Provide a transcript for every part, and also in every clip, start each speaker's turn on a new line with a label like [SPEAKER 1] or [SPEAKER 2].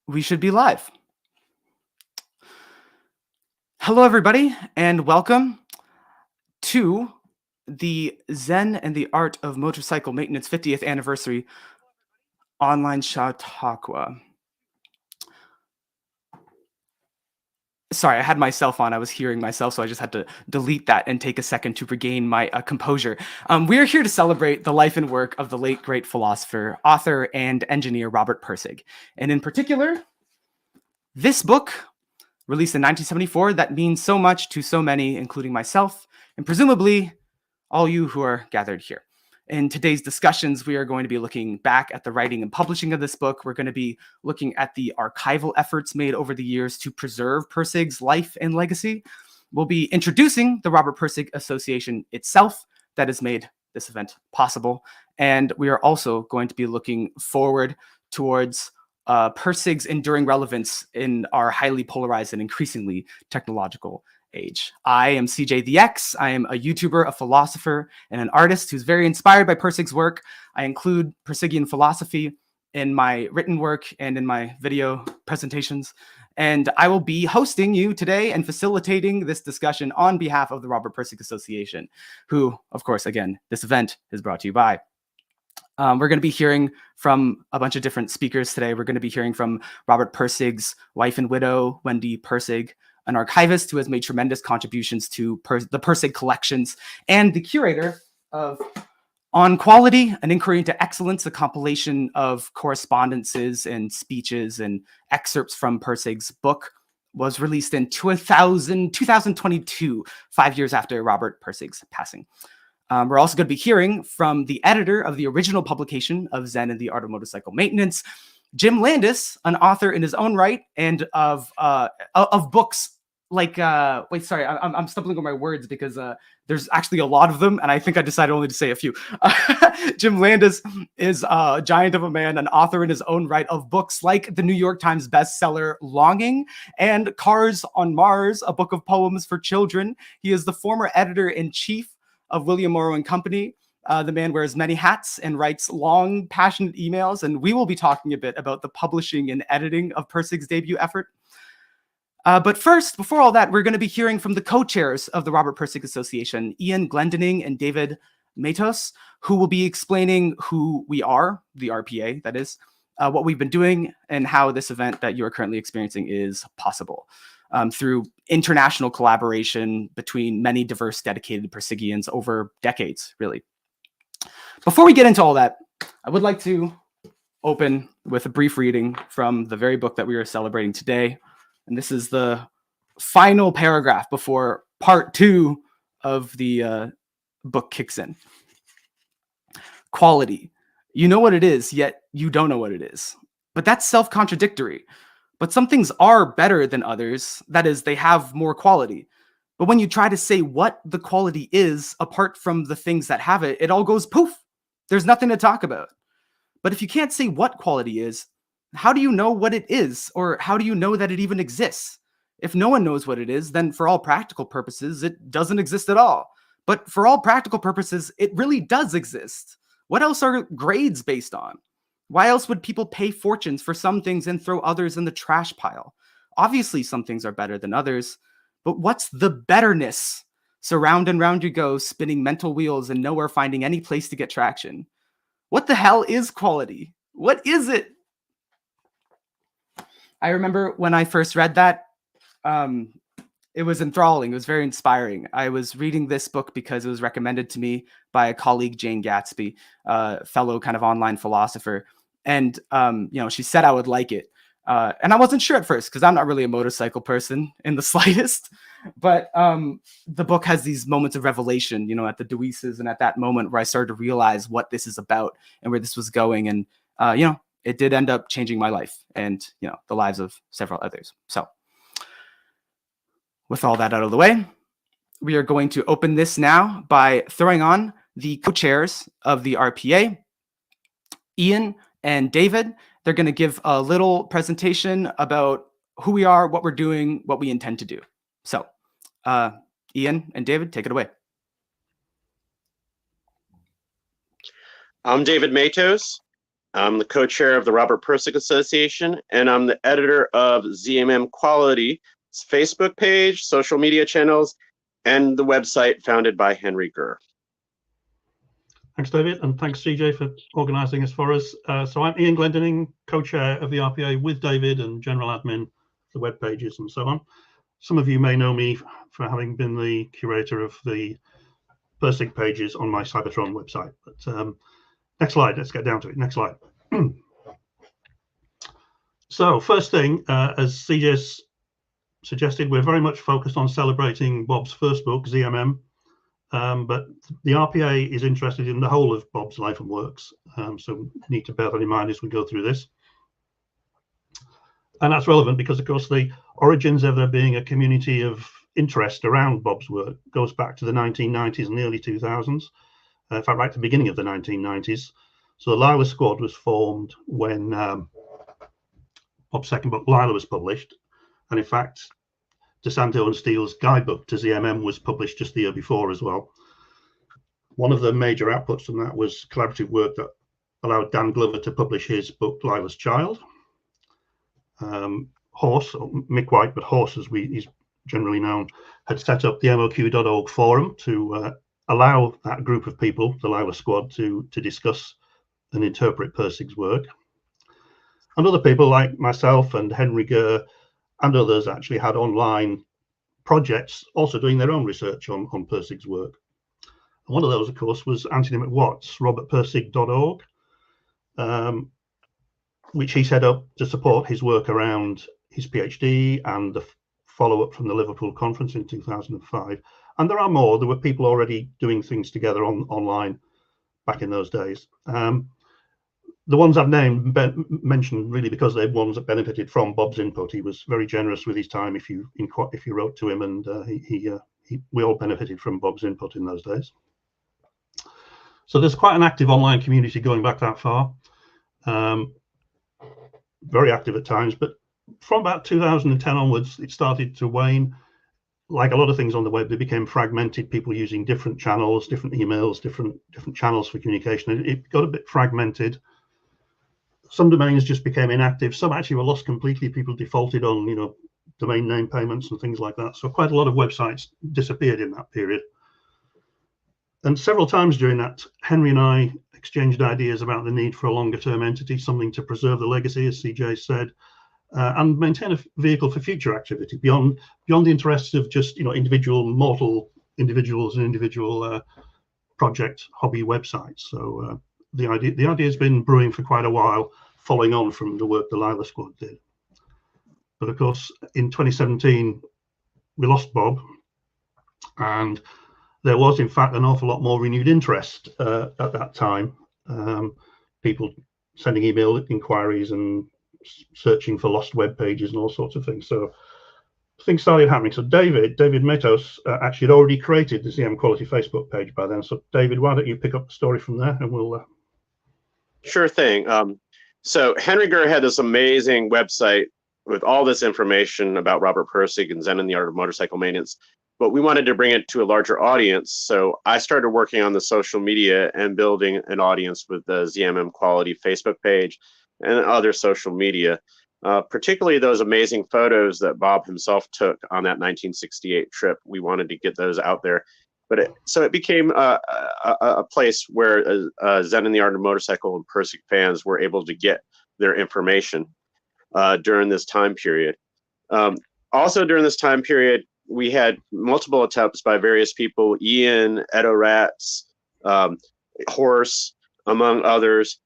[SPEAKER 1] We should be live. Hello, everybody, and welcome to the Zen and the Art of Motorcycle Maintenance 50th Anniversary Online Chautauqua. Sorry, I had myself on. I was hearing myself, so I just had to delete that and take a second to regain my composure. We are here to celebrate the life and work of the late, great philosopher, author, and engineer Robert Pirsig. And in particular, this book, released in 1974, that means so much to so many, including myself, and presumably all you who are gathered here. In today's discussions, we are going to be looking back at the writing and publishing of this book. We're going to be looking at the archival efforts made over the years to preserve Pirsig's life and legacy. We'll be introducing the Robert Pirsig Association itself that has made this event possible. And we are also going to be looking forward towards Pirsig's enduring relevance in our highly polarized and increasingly technological age. I am CJ the X. I am a YouTuber, a philosopher, and an artist who's very inspired by Pirsig's work. I include Persigian philosophy in my written work and in my video presentations. And I will be hosting you today and facilitating this discussion on behalf of the Robert Pirsig Association, who, of course, again, this event is brought to you by. We're going to be hearing from a bunch of different speakers today. We're going to be hearing from Robert Pirsig's wife and widow, Wendy Pirsig, an archivist who has made tremendous contributions to the Pirsig collections, and the curator of On Quality, an Inquiry into Excellence, a compilation of correspondences and speeches and excerpts from Pirsig's book, was released in 2022, 5 years after Robert Pirsig's passing. We're also going to be hearing from the editor of the original publication of Zen and the Art of Motorcycle Maintenance, Jim Landis, an author in his own right, and of books like I'm stumbling on my words because there's actually a lot of them, and I think I decided only to say a few. Jim Landis is a giant of a man, an author in his own right of books like the New York Times bestseller Longing and Cars on Mars, a book of poems for children. He is the former editor-in-chief of William Morrow and Company. The man wears many hats and writes long, passionate emails, and we will be talking a bit about the publishing and editing of Pirsig's debut effort. But first, before all that, we're going to be hearing from the co-chairs of the Robert Pirsig Association, Ian Glendinning and David Matos, who will be explaining who we are, the RPA, that is, what we've been doing, and how this event that you are currently experiencing is possible. Through international collaboration between many diverse, dedicated Persigians over decades, really. Before we get into all that, I would like to open with a brief reading from the very book that we are celebrating today. And this is the final paragraph before part 2 of the book kicks in. Quality. You know what it is, yet you don't know what it is. But that's self-contradictory. But some things are better than others. That is, they have more quality. But when you try to say what the quality is apart from the things that have it, it all goes poof. There's nothing to talk about. But if you can't say what quality is, how do you know what it is? Or how do you know that it even exists? If no one knows what it is, then for all practical purposes, it doesn't exist at all. But for all practical purposes, it really does exist. What else are grades based on? Why else would people pay fortunes for some things and throw others in the trash pile? Obviously, some things are better than others, but what's the betterness? So round and round you go, spinning mental wheels and nowhere finding any place to get traction. What the hell is quality? What is it? I remember when I first read that, it was enthralling. It was very inspiring. I was reading this book because it was recommended to me by a colleague, Jane Gatsby, fellow kind of online philosopher. And, she said I would like it. And I wasn't sure at first because I'm not really a motorcycle person in the slightest. But the book has these moments of revelation, at the Deweeses and at that moment where I started to realize what this is about and where this was going. And, it did end up changing my life and, the lives of several others. So with all that out of the way, we are going to open this now by throwing on the co-chairs of the RPA, Ian and David. They're going to give a little presentation about who we are, what we're doing, what we intend to do. So, Ian and David, take it away.
[SPEAKER 2] I'm David Matos. I'm the co-chair of the Robert Pirsig Association, and I'm the editor of ZMM Quality's Facebook page, social media channels, and the website founded by Henry Gurr.
[SPEAKER 3] Thanks, David, and thanks, CJ, for organising this for us. So I'm Ian Glendinning, co-chair of the RPA with David and general admin, the web pages and so on. Some of you may know me for having been the curator of the Pirsig pages on my Cybertron website. But next slide, let's get down to it. Next slide. So first thing, as CJ suggested, we're very much focused on celebrating Bob's first book, ZMM. But the RPA is interested in the whole of Bob's life and works, so we need to bear that in mind as we go through this. And that's relevant because, of course, the origins of there being a community of interest around Bob's work goes back to the 1990s and the early 2000s, in fact, right at the beginning of the 1990s. So the Lila Squad was formed when Bob's second book, Lila, was published. And in fact, DeSanto and Steele's guidebook to ZMM was published just the year before as well. One of the major outputs from that was collaborative work that allowed Dan Glover to publish his book, Lila's Child. Horse, or Mick White, but Horse as he's generally known, had set up the MOQ.org forum to allow that group of people, the Lila Squad, to discuss and interpret Pirsig's work. And other people like myself and Henry Gurr and others actually had online projects also doing their own research on Pirsig's work. And one of those, of course, was Anthony McWatt's robertpirsig.org, which he set up to support his work around his PhD and the follow-up from the Liverpool conference in 2005. And there are more. There were people already doing things together online back in those days. The ones I've mentioned really because they're ones that benefited from Bob's input. He was very generous with his time if you wrote to him, and we all benefited from Bob's input in those days. So there's quite an active online community going back that far, very active at times. But from about 2010 onwards, it started to wane. Like a lot of things on the web, they became fragmented. People using different channels, different emails, different channels for communication. It got a bit fragmented. Some domains just became inactive. Some actually were lost completely. People defaulted on, domain name payments and things like that. So quite a lot of websites disappeared in that period. And several times during that, Henry and I exchanged ideas about the need for a longer term entity, something to preserve the legacy, as CJ said, and maintain a vehicle for future activity beyond the interests of just, individual mortal individuals and individual project hobby websites. So the idea has been brewing for quite a while, following on from the work the Lila Squad did. But of course, in 2017, we lost Bob, and there was, in fact, an awful lot more renewed interest at that time. People sending email inquiries and searching for lost web pages and all sorts of things. So things started happening. So David Matos actually had already created the ZM Quality Facebook page by then. So David, why don't you pick up the story from there, and we'll...
[SPEAKER 2] Sure thing. So Henry Gurr had this amazing website with all this information about Robert Pirsig and Zen and the Art of Motorcycle Maintenance, but we wanted to bring it to a larger audience. So I started working on the social media and building an audience with the ZMM Quality Facebook page and other social media, particularly those amazing photos that Bob himself took on that 1968 trip. We wanted to get those out there. But so it became a place where Zen and the Art of Motorcycle and Pirsig fans were able to get their information during this time period. Also during this time period, we had multiple attempts by various people, Ian, Edo Rats, Horse, among others,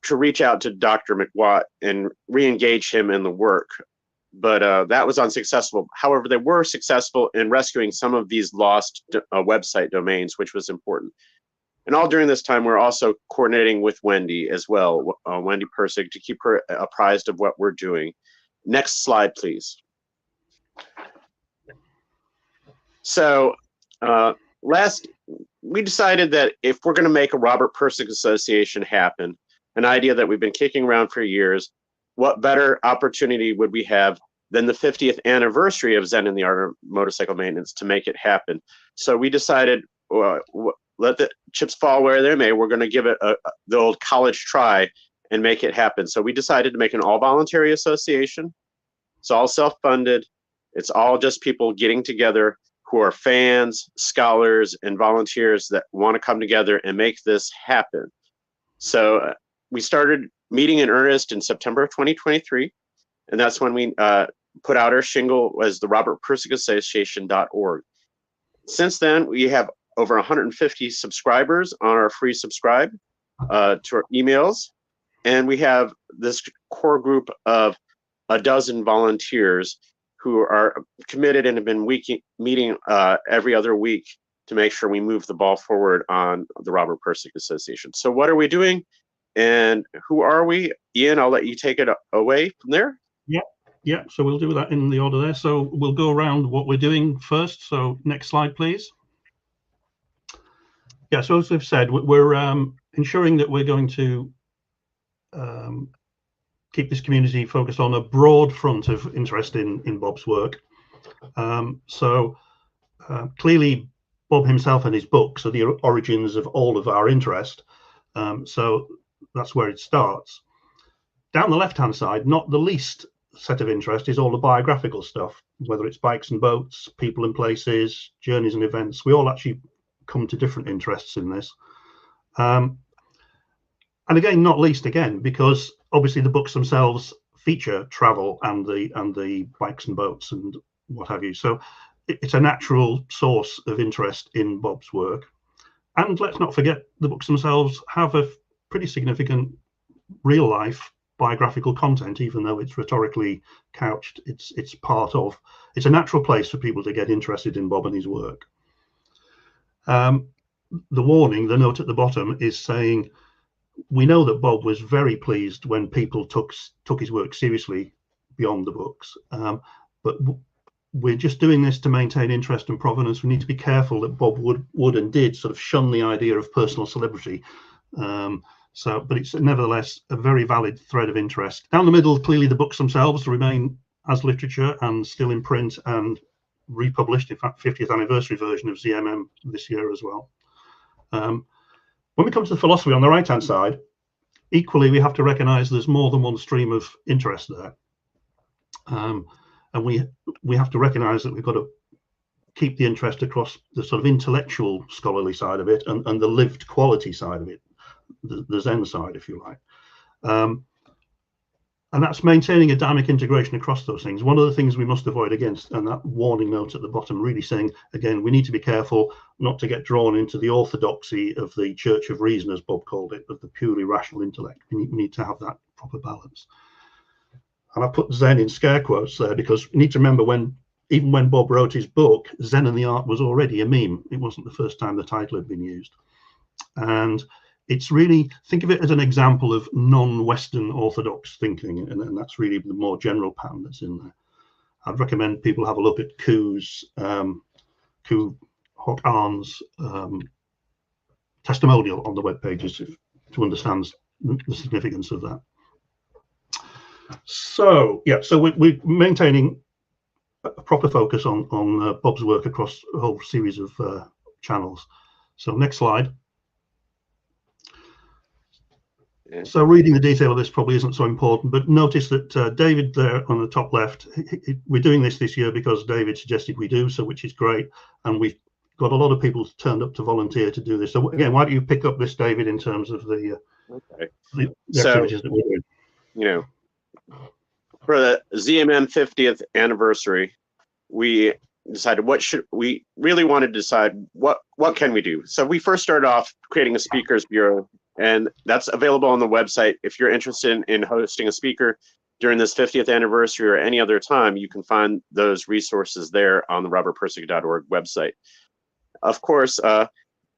[SPEAKER 2] to reach out to Dr. McWatt and re-engage him in the work. But that was unsuccessful. However, they were successful in rescuing some of these lost website domains, which was important. And all during this time, we're also coordinating with Wendy as well, Wendy Pirsig, to keep her apprised of what we're doing. Next slide, please. So we decided that if we're going to make a Robert Pirsig Association happen, an idea that we've been kicking around for years, what better opportunity would we have than the 50th anniversary of Zen and the Art of Motorcycle Maintenance to make it happen? So we decided, let the chips fall where they may. We're going to give it the old college try and make it happen. So we decided to make an all-voluntary association. It's all self-funded. It's all just people getting together who are fans, scholars, and volunteers that want to come together and make this happen. So we started meeting in earnest in September of 2023, and that's when we put out our shingle as the robertpersigassociation.org. Since then, we have over 150 subscribers on our free subscribe to our emails, and we have this core group of a dozen volunteers who are committed and have been meeting every other week to make sure we move the ball forward on the Robert Pirsig Association. So what are we doing and who are we? Ian, I'll let you take it away from there.
[SPEAKER 3] Yeah, so we'll do that in the order there. So we'll go around what we're doing first. So next slide, please. Yeah, so as we've said, we're ensuring that we're going to keep this community focused on a broad front of interest in Bob's work. Clearly, Bob himself and his books are the origins of all of our interest. So that's where it starts. Down the left-hand side, not the least set of interest is all the biographical stuff, whether it's bikes and boats, people and places, journeys and events. We all actually come to different interests in this. And again, not least again, because obviously the books themselves feature travel and the bikes and boats and what have you. So it's a natural source of interest in Bob's work. And let's not forget the books themselves have a pretty significant real life biographical content, even though it's rhetorically couched. It's a natural place for people to get interested in Bob and his work. The warning, the note at the bottom is saying, we know that Bob was very pleased when people took his work seriously beyond the books, but we're just doing this to maintain interest and provenance. We need to be careful that Bob would and did sort of shun the idea of personal celebrity. But it's nevertheless a very valid thread of interest. Down the middle, clearly the books themselves remain as literature and still in print and republished. In fact, 50th anniversary version of ZMM this year as well. When we come to the philosophy on the right-hand side, equally, we have to recognize there's more than one stream of interest there. And we have to recognize that we've got to keep the interest across the sort of intellectual scholarly side of it and the lived quality side of it, the Zen side, if you like. And that's maintaining a dynamic integration across those things. One of the things we must avoid against, and that warning note at the bottom really saying, again, we need to be careful not to get drawn into the orthodoxy of the Church of Reason, as Bob called it, of the purely rational intellect. We need to have that proper balance. And I put Zen in scare quotes there because you need to remember even when Bob wrote his book, Zen and the Art was already a meme. It wasn't the first time the title had been used. And it's really, think of it as an example of non-Western orthodox thinking, and that's really the more general pattern that's in there. I'd recommend people have a look at Ku's, Ku Hok Arn's testimonial on the web pages to understand the significance of that. So yeah, so we're maintaining a proper focus on Bob's work across a whole series of channels. So next slide. So reading the detail of this probably isn't so important, but notice that David there on the top left, we're doing this year because David suggested we do, so which is great. And we've got a lot of people turned up to volunteer to do this. So again, why don't you pick up this, David, in terms of the activities that we're doing?
[SPEAKER 2] You know, for the ZMM 50th anniversary, we decided we really wanted to decide what can we do. So we first started off creating a speakers bureau, and that's available on the website. If you're interested in hosting a speaker during this 50th anniversary or any other time, you can find those resources there on the robertpersig.org website. Of course,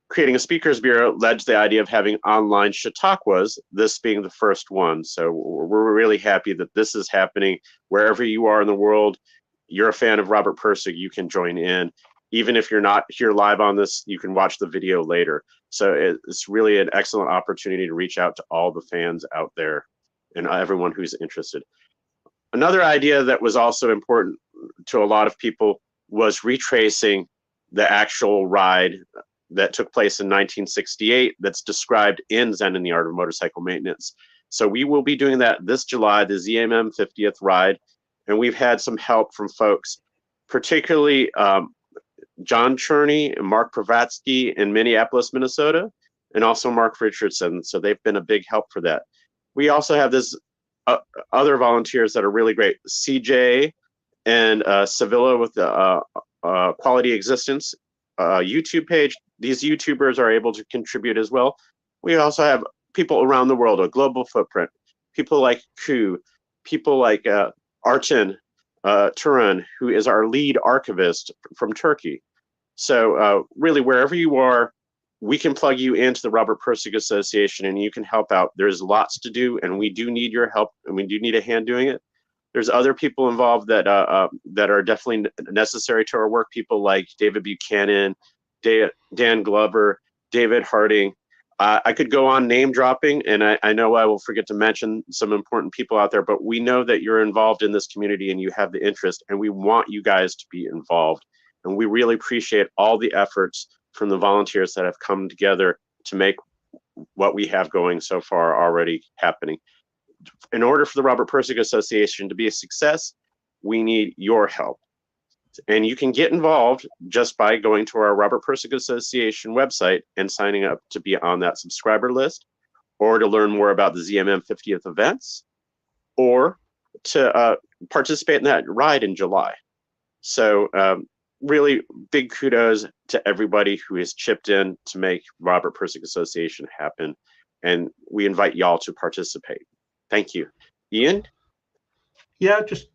[SPEAKER 2] creating a speakers bureau led to the idea of having online Chautauquas, this being the first one. So we're really happy that this is happening. Wherever you are in the world, you're a fan of Robert Pirsig, you can join in. Even if you're not here live on this, you can watch the video later. So it's really an excellent opportunity to reach out to all the fans out there and everyone who's interested. Another idea that was also important to a lot of people was retracing the actual ride that took place in 1968 that's described in Zen and the Art of Motorcycle Maintenance. So we will be doing that this July, the ZMM 50th ride. And we've had some help from folks, particularly John Cherney and Mark Pravatsky in Minneapolis, Minnesota, and also Mark Richardson. So they've been a big help for that. We also have this other volunteers that are really great. CJ and Sevilla with the Quality Existence YouTube page. These YouTubers are able to contribute as well. We also have people around the world, a global footprint. People like Ku, people like Artin Turan, who is our lead archivist from Turkey. So really, wherever you are, we can plug you into the Robert Pirsig Association and you can help out. There's lots to do and we do need your help and we do need a hand doing it. There's other people involved that that are definitely necessary to our work. People like David Buchanan, Dan Glover, David Harding. I could go on name dropping, and I know I will forget to mention some important people out there, but we know that you're involved in this community and you have the interest, and we want you guys to be involved. And we really appreciate all the efforts from the volunteers that have come together to make what we have going so far already happening. In order for the Robert Pirsig Association to be a success, we need your help. And you can get involved just by going to our Robert Pirsig Association website and signing up to be on that subscriber list, or to learn more about the ZMM 50th events, or to participate in that ride in July. So really big kudos to everybody who has chipped in to make Robert Pirsig Association happen. And we invite y'all to participate. Thank you. Ian?
[SPEAKER 3] Yeah, just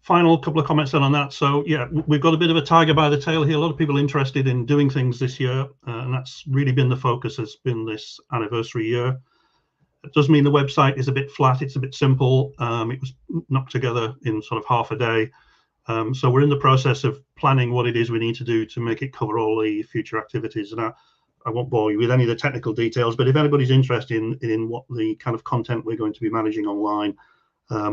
[SPEAKER 3] final couple of comments then on that. So yeah, we've got a bit of a tiger by the tail here. A lot of people interested in doing things this year, and that's really been the focus, has been this anniversary year. It does mean the website is a bit flat, it's a bit simple. It was knocked together in sort of half a day. So we're in the process of planning what it is we need to do to make it cover all the future activities. And I won't bore you with any of the technical details, but if anybody's interested in what the kind of content we're going to be managing online,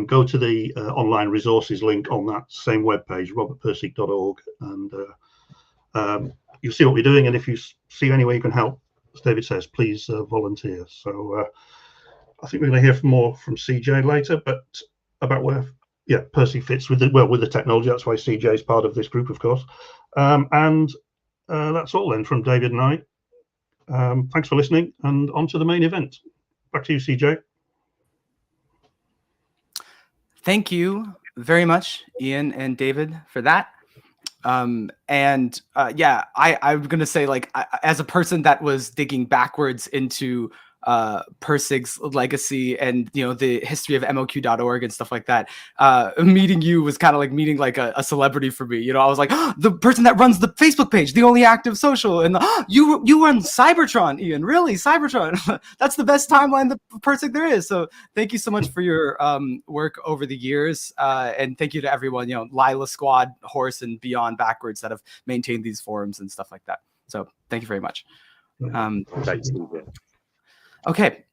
[SPEAKER 3] go to the online resources link on that same webpage, robertpirsig.org, and you'll see what we're doing. And if you see any way you can help, as David says, please volunteer. So I think we're going to hear more from CJ later, but about where Pirsig fits with the technology. That's why CJ is part of this group, of course. And that's all then from David and I. Thanks for listening, and on to the main event. Back to you, CJ.
[SPEAKER 1] Thank you very much, Ian and David, for that. I'm going to say, like, as a person that was digging backwards into Pirsig's legacy and, you know, the history of MOQ.org and stuff like that, meeting you was kind of like meeting like a celebrity for me. You know, I was like, oh, the person that runs the Facebook page, the only active social, and you run Cybertron, Ian, really, Cybertron. That's the best timeline that Pirsig there is. So thank you so much for your work over the years, and thank you to everyone, you know, Lila Squad, Horse, and Beyond Backwards that have maintained these forums and stuff like that. So thank you very much. Okay,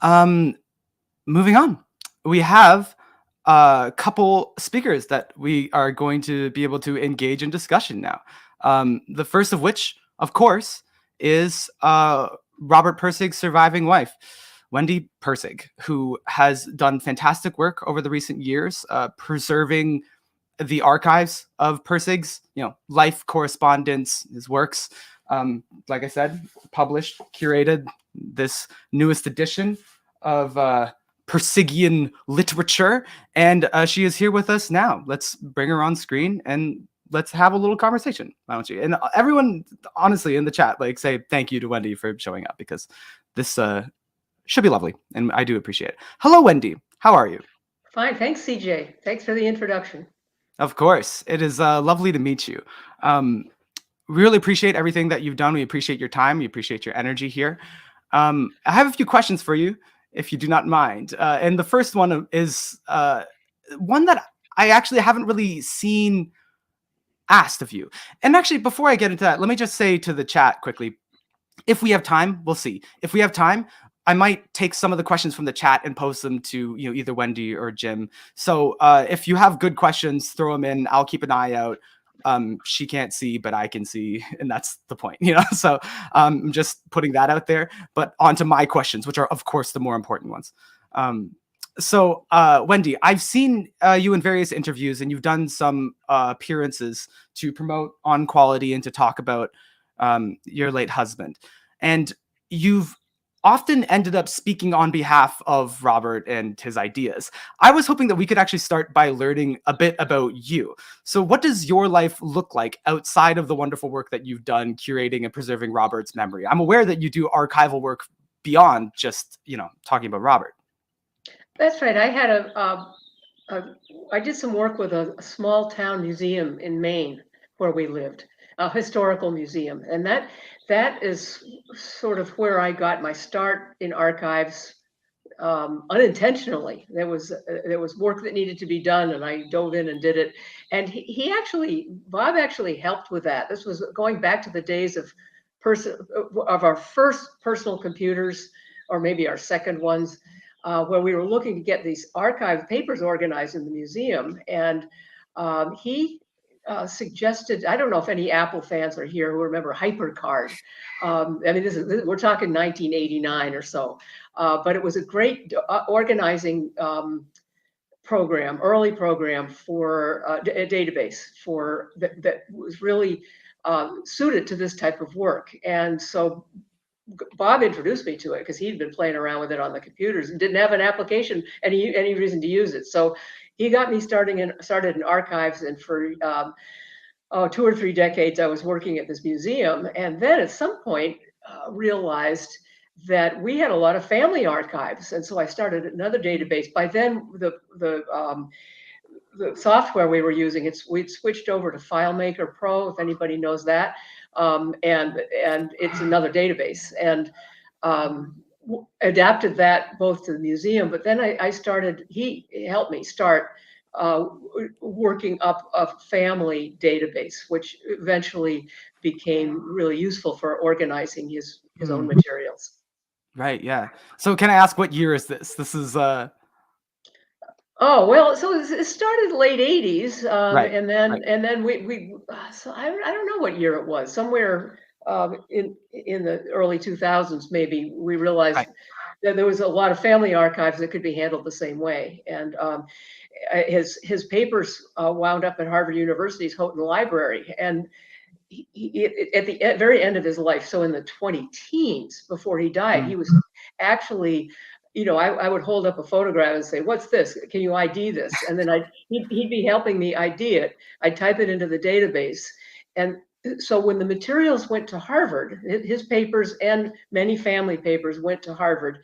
[SPEAKER 1] moving on. We have a couple speakers that we are going to be able to engage in discussion now. The first of which, of course, is Robert Pirsig's surviving wife, Wendy Pirsig, who has done fantastic work over the recent years, preserving the archives of Pirsig's, you know, life, correspondence, his works. Like I said, published, curated this newest edition of Persigian literature, and she is here with us now. Let's bring her on screen and let's have a little conversation. Why don't you? And everyone, honestly, in the chat, like, say thank you to Wendy for showing up, because this should be lovely, and I do appreciate it. Hello, Wendy. How are you?
[SPEAKER 4] Fine, thanks, CJ. Thanks for the introduction.
[SPEAKER 1] Of course, it is lovely to meet you. We really appreciate everything that you've done. We appreciate your time. We appreciate your energy here. I have a few questions for you, if you do not mind. And the first one is one that I actually haven't really seen asked of you. And actually, before I get into that, let me just say to the chat quickly, if we have time, we'll see. If we have time, I might take some of the questions from the chat and post them to, you know, either Wendy or Jim. So if you have good questions, throw them in. I'll keep an eye out. She can't see, but I can see, and that's the point, you know. So I'm just putting that out there. But on to my questions, which are, of course, the more important ones. Wendy, I've seen you in various interviews, and you've done some appearances to promote On Quality and to talk about your late husband. And you've often ended up speaking on behalf of Robert and his ideas. I was hoping that we could actually start by learning a bit about you. So what does your life look like outside of the wonderful work that you've done curating and preserving Robert's memory? I'm aware that you do archival work beyond just, talking about Robert.
[SPEAKER 4] That's right. I did some work with a small town museum in Maine where we lived, a historical museum, and that is sort of where I got my start in archives, unintentionally. There was work that needed to be done, and I dove in and did it. And Bob actually helped with that. This was going back to the days of our first personal computers, or maybe our second ones, where we were looking to get these archive papers organized in the museum. And he suggested, I don't know if any Apple fans are here who remember HyperCard. We're talking 1989 or so, but it was a great organizing early program for a database that was really suited to this type of work. And so Bob introduced me to it because he'd been playing around with it on the computers and didn't have an application, any reason to use it. So he got me started in archives, and for 2 or 3 decades I was working at this museum. And then at some point realized that we had a lot of family archives, and so I started another database. By then the software we were using, we'd switched over to FileMaker Pro, if anybody knows that. And it's another database, and adapted that both to the museum. But then he helped me start working up a family database, which eventually became really useful for organizing his own materials.
[SPEAKER 1] Right. Yeah. So can I ask, what year is this? This is
[SPEAKER 4] Oh, well, so it started late 80s,
[SPEAKER 1] Right,
[SPEAKER 4] and then
[SPEAKER 1] right.
[SPEAKER 4] so I don't know what year it was. Somewhere in the early 2000s, maybe, we realized
[SPEAKER 1] Right.
[SPEAKER 4] that there was a lot of family archives that could be handled the same way. And his papers wound up at Harvard University's Houghton Library, and at the very end of his life, so in the 20 teens before he died, he was actually, I would hold up a photograph and say, "What's this? Can you ID this?" And then he'd be helping me ID it. I'd type it into the database. And so when the materials went to Harvard, his papers and many family papers went to Harvard,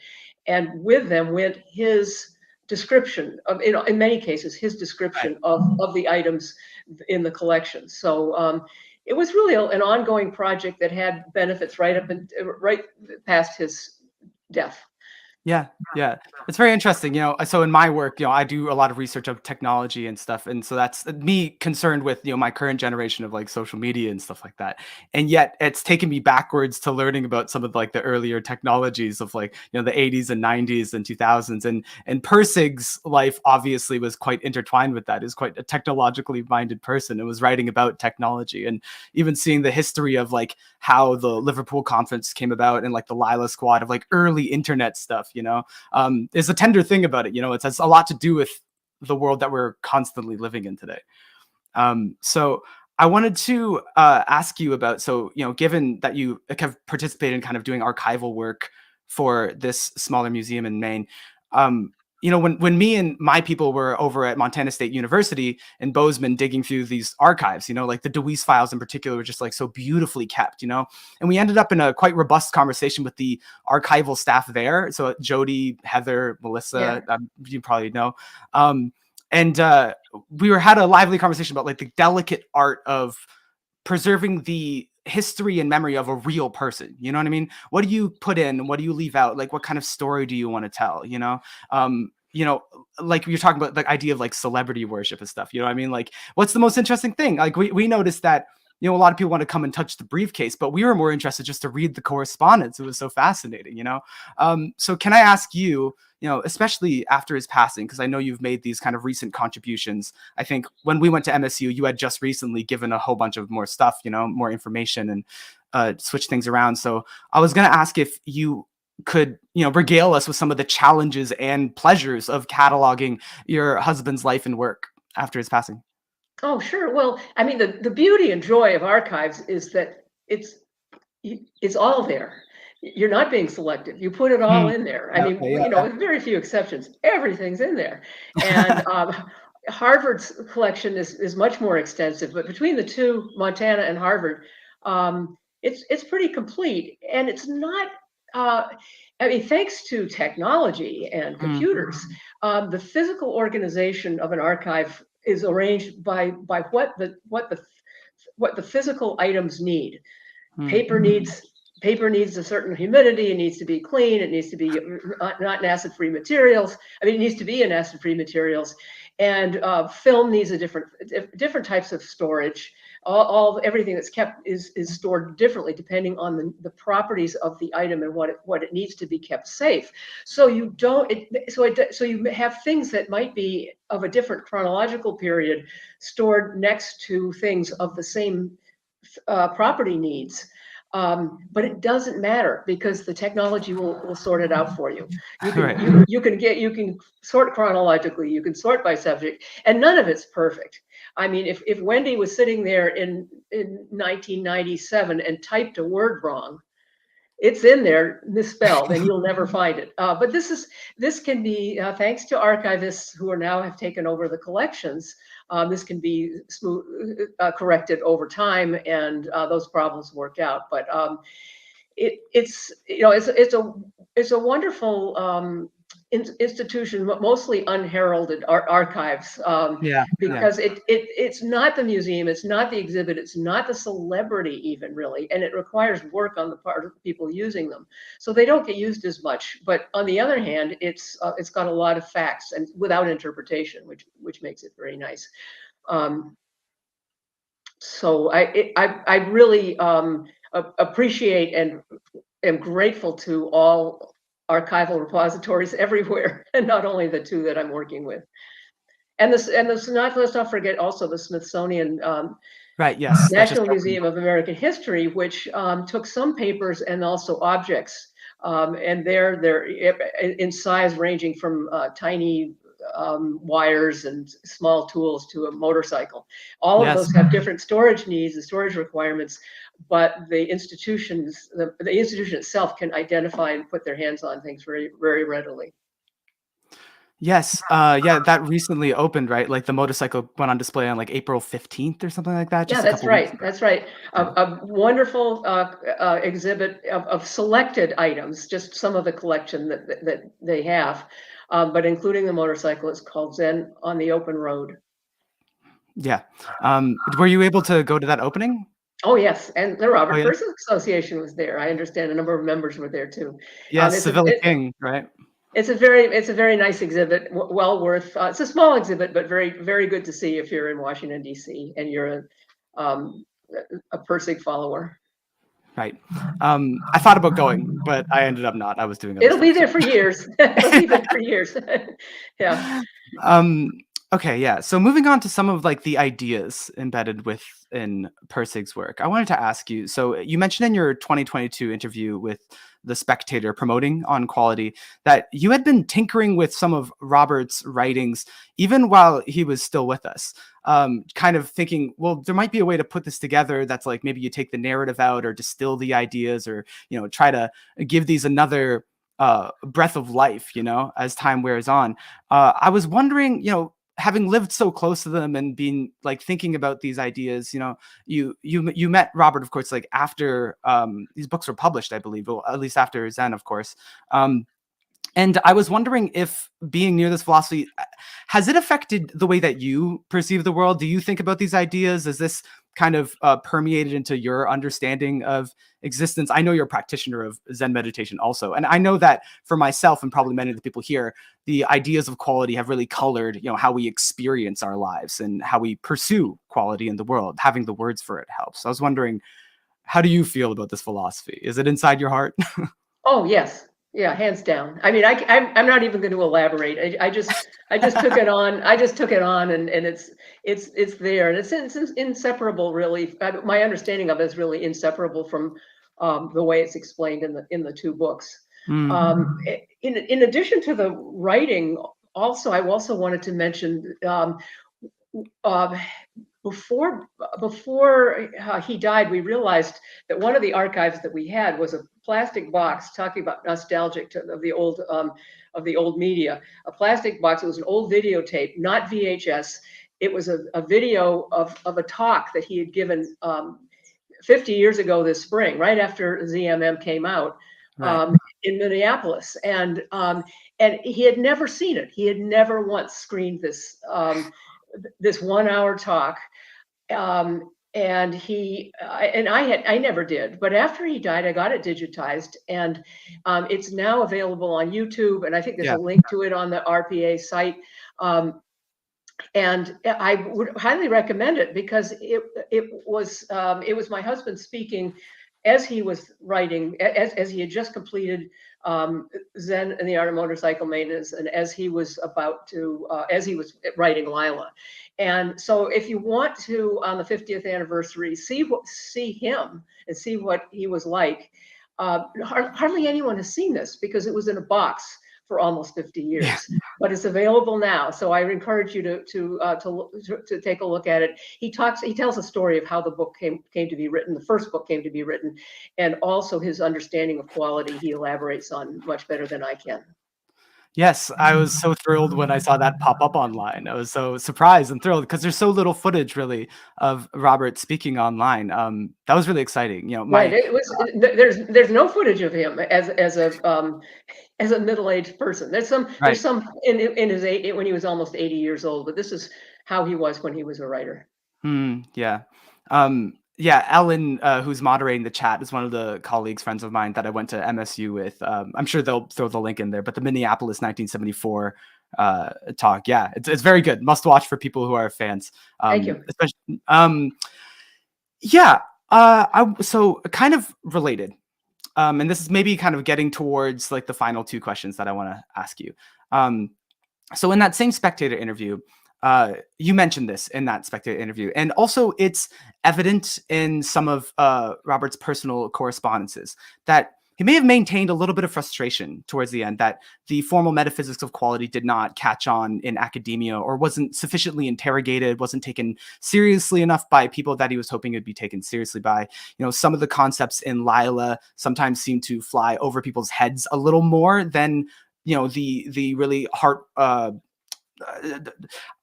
[SPEAKER 4] and with them went his description of, in many cases, his description of the items in the collection. So it was really an ongoing project that had benefits right past his death.
[SPEAKER 1] Yeah, yeah. It's very interesting. So in my work, I do a lot of research of technology and stuff. And so that's me concerned with, my current generation of like social media and stuff like that. And yet it's taken me backwards to learning about some of like the earlier technologies of like, the 80s and 90s and 2000s. And Pirsig's life obviously was quite intertwined with that. Is quite a technologically minded person and was writing about technology, and even seeing the history of like how the Liverpool conference came about and like the Lila Squad of like early internet stuff. Is a tender thing about it. It has a lot to do with the world that we're constantly living in today. So I wanted to ask you about, given that you have participated in kind of doing archival work for this smaller museum in Maine, when me and my people were over at Montana State University in Bozeman digging through these archives, like the DeWeese files in particular were just like so beautifully kept, and we ended up in a quite robust conversation with the archival staff there. So Jody, Heather, Melissa, you probably know. And we had a lively conversation about like the delicate art of preserving the history and memory of a real person. You know what I mean? What do you put in? What do you leave out? Like, what kind of story do you want to tell? Like you're talking about the idea of like celebrity worship and stuff. You know what I mean? Like, what's the most interesting thing? Like we noticed that, a lot of people want to come and touch the briefcase, but we were more interested just to read the correspondence. It was so fascinating, So can I ask you, especially after his passing, because I know you've made these kind of recent contributions. I think when we went to MSU, you had just recently given a whole bunch of more stuff, more information, and switch things around. So I was going to ask if you could, regale us with some of the challenges and pleasures of cataloging your husband's life and work after his passing.
[SPEAKER 4] Oh, sure. Well, I mean, the beauty and joy of archives is that it's all there. You're not being selective. You put it all in there. I mean, with very few exceptions, everything's in there. And Harvard's collection is much more extensive, but between the two, Montana and Harvard, it's pretty complete. And it's not, I mean, thanks to technology and computers, the physical organization of an archive is arranged by what the physical items need. Paper needs a certain humidity. It needs to be clean. It needs to be not in acid-free materials. I mean, it needs to be in acid-free materials. And film needs a different types of storage. Everything that's kept is stored differently depending on the properties of the item and what it needs to be kept safe. So you have things that might be of a different chronological period stored next to things of the same property needs. But it doesn't matter because the technology will sort it out for you. You can sort chronologically, you can sort by subject, and none of it's perfect. I mean, if Wendy was sitting there in 1997 and typed a word wrong, it's in there misspelled and you'll never find it. But this can be thanks to archivists who have taken over the collections. This can be corrected over time, and those problems work out. But it's a wonderful institution, mostly unheralded archives. Because it's not the museum, it's not the exhibit, it's not the celebrity even really, and it requires work on the part of the people using them. So they don't get used as much. But on the other hand, it's got a lot of facts and without interpretation, which makes it very nice. So I really appreciate and am grateful to all archival repositories everywhere, and not only the two that I'm working with. And let's not forget also the Smithsonian National Museum of American History, which took some papers and also objects, and they're in size ranging from tiny wires and small tools to a motorcycle. All of those have different storage needs and storage requirements, but the institution itself can identify and put their hands on things very, very readily.
[SPEAKER 1] Yes. That recently opened, right? Like the motorcycle went on display on like April 15th or something like that.
[SPEAKER 4] Yeah, that's right. That's right. A wonderful exhibit of selected items, just some of the collection that they have, but including the motorcycle. It's called Zen on the Open Road.
[SPEAKER 1] Yeah. Were you able to go to that opening?
[SPEAKER 4] Oh, yes. And the Robert Pirsig Association was there. I understand a number of members were there too.
[SPEAKER 1] Yes, Seville King, right?
[SPEAKER 4] It's a very nice exhibit. Well worth. It's a small exhibit, but very, very good to see if you're in Washington D.C. and you're a Pirsig follower.
[SPEAKER 1] Right. I thought about going, but I ended up not. I was doing.
[SPEAKER 4] It'll be there for years. It'll be there for years. Yeah.
[SPEAKER 1] Okay, yeah. So moving on to some of like the ideas embedded within Pirsig's work, I wanted to ask you. So you mentioned in your 2022 interview with The Spectator promoting on quality that you had been tinkering with some of Robert's writings even while he was still with us, kind of thinking, well, there might be a way to put this together that's like maybe you take the narrative out or distill the ideas or, try to give these another breath of life, as time wears on. I was wondering, having lived so close to them and being like thinking about these ideas, you met Robert, of course, like after these books were published, I believe, well, at least after Zen, of course. And I was wondering if being near this philosophy, has it affected the way that you perceive the world? Do you think about these ideas? Is this kind of permeated into your understanding of existence? I know you're a practitioner of Zen meditation also. And I know that for myself and probably many of the people here, the ideas of quality have really colored, how we experience our lives and how we pursue quality in the world. Having the words for it helps. So I was wondering, how do you feel about this philosophy? Is it inside your heart?
[SPEAKER 4] Oh, yes. Yeah, hands down. I mean, I'm not even going to elaborate. I just took it on. I just took it on, and it's there, and it's inseparable. Really, my understanding of it is really inseparable from the way it's explained in the two books.
[SPEAKER 1] Mm.
[SPEAKER 4] In addition to the writing, I also wanted to mention before he died, we realized that one of the archives that we had was a plastic box, talking about nostalgic of the old media. A plastic box. It was an old videotape, not VHS. It was a video of a talk that he had given 50 years ago this spring, right after ZMM came out.
[SPEAKER 1] Right.
[SPEAKER 4] In Minneapolis, and he had never seen it. He had never once screened this 1 hour talk, and I never did. But after he died, I got it digitized, and it's now available on YouTube. And I think there's
[SPEAKER 1] Yeah.
[SPEAKER 4] a link to it on the RPA site. And I would highly recommend it because it was my husband speaking as he was writing, as he had just completed Zen and the Art of Motorcycle Maintenance, and as he was writing Lila. And so if you want to, on the 50th anniversary, see him and see what he was like, hardly anyone has seen this because it was in a box for almost 50 years, yeah. But it's available now. So I encourage you to take a look at it. He tells a story of how the book came to be written, the first book came to be written, and also his understanding of quality he elaborates on much better than I can.
[SPEAKER 1] Yes, I was so thrilled when I saw that pop up online. I was so surprised and thrilled because there's so little footage really of Robert speaking online. That was really exciting. You know,
[SPEAKER 4] right. It was there's no footage of him as a middle-aged person. There's some in his when he was almost 80 years old, but this is how he was when he was a writer.
[SPEAKER 1] Yeah. Yeah, Ellen, who's moderating the chat, is one of the colleagues, friends of mine that I went to MSU with. I'm sure they'll throw the link in there, but the Minneapolis 1974 talk, yeah, it's very good. Must watch for people who are fans.
[SPEAKER 4] Thank you.
[SPEAKER 1] Especially, so kind of related, and this is maybe kind of getting towards like the final two questions that I want to ask you. So in that same Spectator interview, you mentioned this in that Spectator interview, and also it's evident in some of Robert's personal correspondences that he may have maintained a little bit of frustration towards the end that the formal metaphysics of quality did not catch on in academia or wasn't sufficiently interrogated, wasn't taken seriously enough by people that he was hoping it would be taken seriously by. You know, some of the concepts in Lila sometimes seem to fly over people's heads a little more than, you know, the really I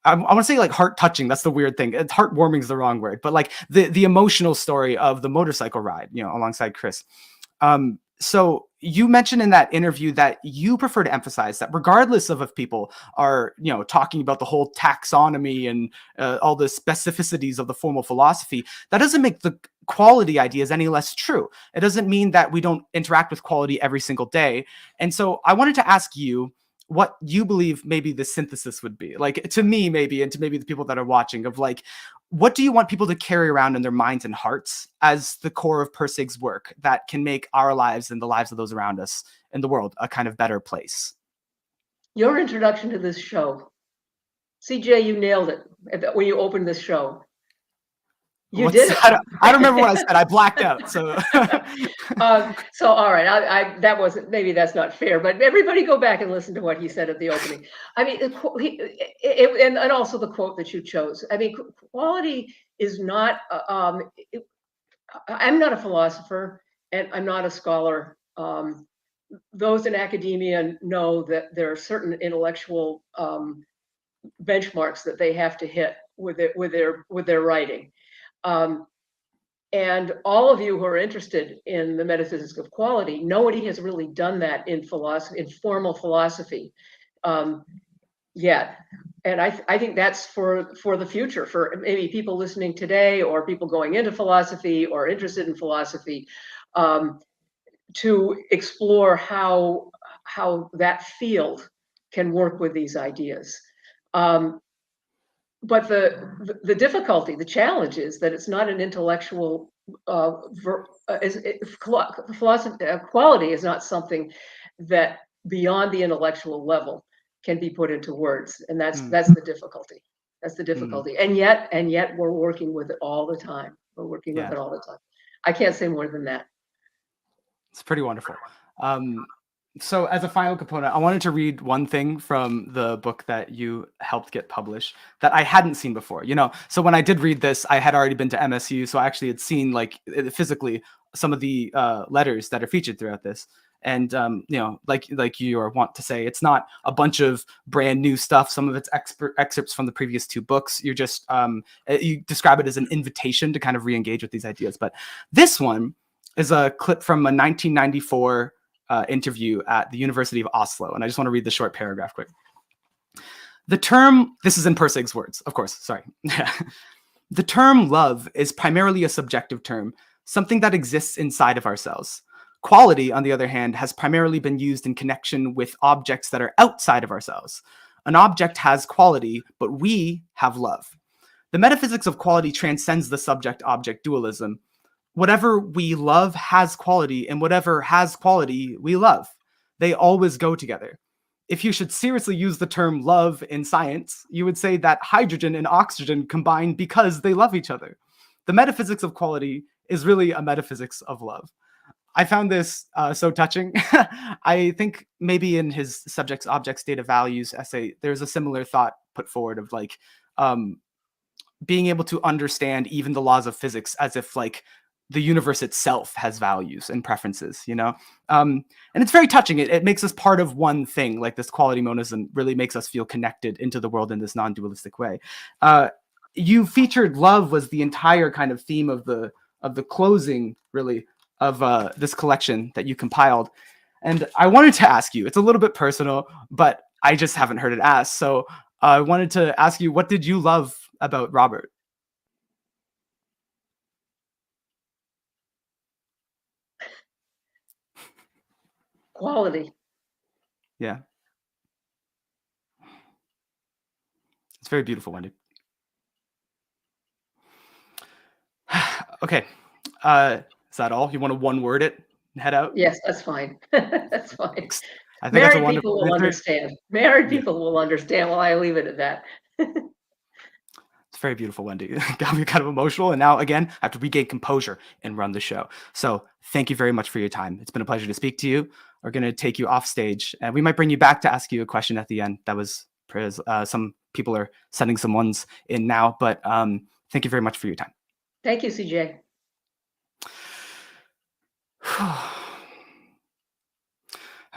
[SPEAKER 1] want to say like heart touching. That's the weird thing. It's heartwarming is the wrong word, but like the emotional story of the motorcycle ride, you know, alongside Chris. So you mentioned in that interview that you prefer to emphasize that regardless of if people are, you know, talking about the whole taxonomy and all the specificities of the formal philosophy, that doesn't make the quality ideas any less true. It doesn't mean that we don't interact with quality every single day. And so I wanted to ask you what you believe maybe the synthesis would be, like, to me maybe, and to maybe the people that are watching, of like, what do you want people to carry around in their minds and hearts as the core of Pirsig's work that can make our lives and the lives of those around us in the world a kind of better place?
[SPEAKER 4] Your introduction to this show. CJ, you nailed it when you opened this show. You did it.
[SPEAKER 1] I don't remember what I said. I blacked out. So,
[SPEAKER 4] so all right. That wasn't, maybe that's not fair, but everybody go back and listen to what he said at the opening. I mean, and also the quote that you chose. I mean, quality is not. I'm not a philosopher, and I'm not a scholar. Those in academia know that there are certain intellectual benchmarks that they have to hit with their writing. And all of you who are interested in the metaphysics of quality, nobody has really done that in philosophy, in formal philosophy, yet. And I think that's for the future, for maybe people listening today or people going into philosophy or interested in philosophy, to explore how that field can work with these ideas. But the difficulty, the challenge is that it's not an intellectual quality is not something that beyond the intellectual level can be put into words, and that's the difficulty. That's the difficulty. And yet we're working with it all the time. We're working with it all the time. I can't say more than that.
[SPEAKER 1] It's pretty wonderful. So as a final component, I wanted to read one thing from the book that you helped get published that I hadn't seen before. So when I did read this, I had already been to MSU, so I actually had seen physically some of the letters that are featured throughout this. And like you are wont to say, it's not a bunch of brand new stuff. Some of it's excerpts from the previous two books. You're just you describe it as an invitation to kind of re-engage with these ideas. But this one is a clip from a 1994 interview at the University of Oslo. And I just want to read the short paragraph quick. The term, this is in Pirsig's words, of course, sorry. The term love is primarily a subjective term, something that exists inside of ourselves. Quality, on the other hand, has primarily been used in connection with objects that are outside of ourselves. An object has quality, but we have love. The metaphysics of quality transcends the subject-object dualism. Whatever we love has quality, and whatever has quality, we love. They always go together. If you should seriously use the term love in science, you would say that hydrogen and oxygen combine because they love each other. The metaphysics of quality is really a metaphysics of love. I found this so touching. I think maybe in his subjects, objects, data, values essay, there's a similar thought put forward of being able to understand even the laws of physics as if the universe itself has values and preferences, and it's very touching. It makes us part of one thing, like this quality monism really makes us feel connected into the world in this non-dualistic way. You featured love was the entire kind of theme of the closing, really, of this collection that you compiled. And I wanted to ask you, it's a little bit personal, but I just haven't heard it asked. So I wanted to ask you, what did you love about Robert?
[SPEAKER 4] Quality.
[SPEAKER 1] Yeah. It's very beautiful, Wendy. Okay. Is that all? You want to one word it and head out?
[SPEAKER 4] Yes, that's fine. That's fine.
[SPEAKER 1] I think
[SPEAKER 4] Married
[SPEAKER 1] that's a wonderful
[SPEAKER 4] people will understand. Married people will understand. Well, I leave it at that.
[SPEAKER 1] It's very beautiful, Wendy. Got me kind of emotional. And now, again, I have to regain composure and run the show. So thank you very much for your time. It's been a pleasure to speak to you. We're going to take you off stage, and we might bring you back to ask you a question at the end. That was some people are sending some ones in now, but thank you very much for your time.
[SPEAKER 4] Thank you, CJ.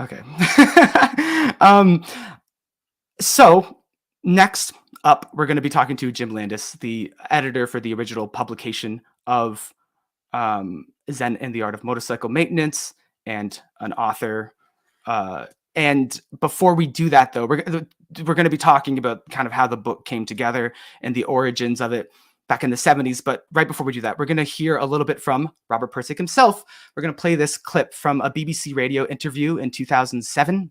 [SPEAKER 1] Okay. So next up, we're going to be talking to Jim Landis, the editor for the original publication of Zen and the Art of Motorcycle Maintenance, and an author. And before we do that, though, we're going to be talking about kind of how the book came together and the origins of it back in the 70s. But right before we do that, we're going to hear a little bit from Robert Pirsig himself. We're going to play this clip from a BBC radio interview in 2007.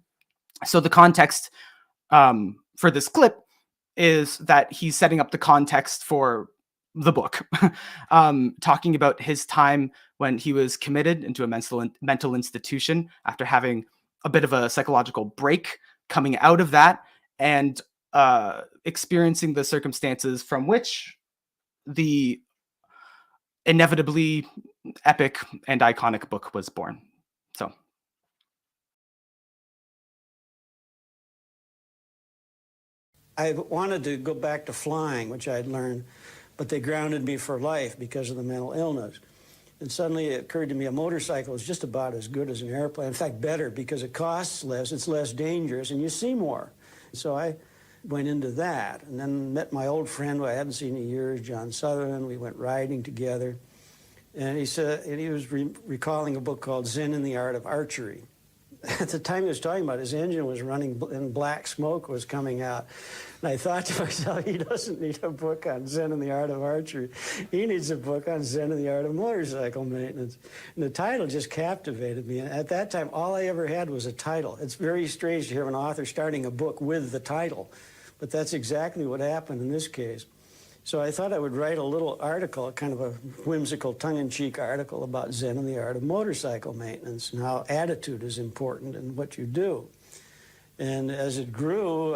[SPEAKER 1] So the context for this clip is that he's setting up the context for the book, talking about his time when he was committed into a mental institution after having a bit of a psychological break, coming out of that, and experiencing the circumstances from which the inevitably epic and iconic book was born. So.
[SPEAKER 5] I wanted to go back to flying, which I'd learned, but they grounded me for life because of the mental illness. And suddenly it occurred to me a motorcycle is just about as good as an airplane. In fact, better, because it costs less, it's less dangerous, and you see more. So I went into that, and then met my old friend who I hadn't seen in years, John Sutherland. We went riding together. And he said, and he was recalling a book called Zen and the Art of Archery. At the time he was talking about, his engine was running and black smoke was coming out. And I thought to myself, he doesn't need a book on Zen and the Art of Archery. He needs a book on Zen and the Art of Motorcycle Maintenance. And the title just captivated me. And at that time, all I ever had was a title. It's very strange to hear an author starting a book with the title. But that's exactly what happened in this case. So I thought I would write a little article, kind of a whimsical, tongue-in-cheek article about Zen and the Art of Motorcycle Maintenance and how attitude is important in what you do. And as it grew,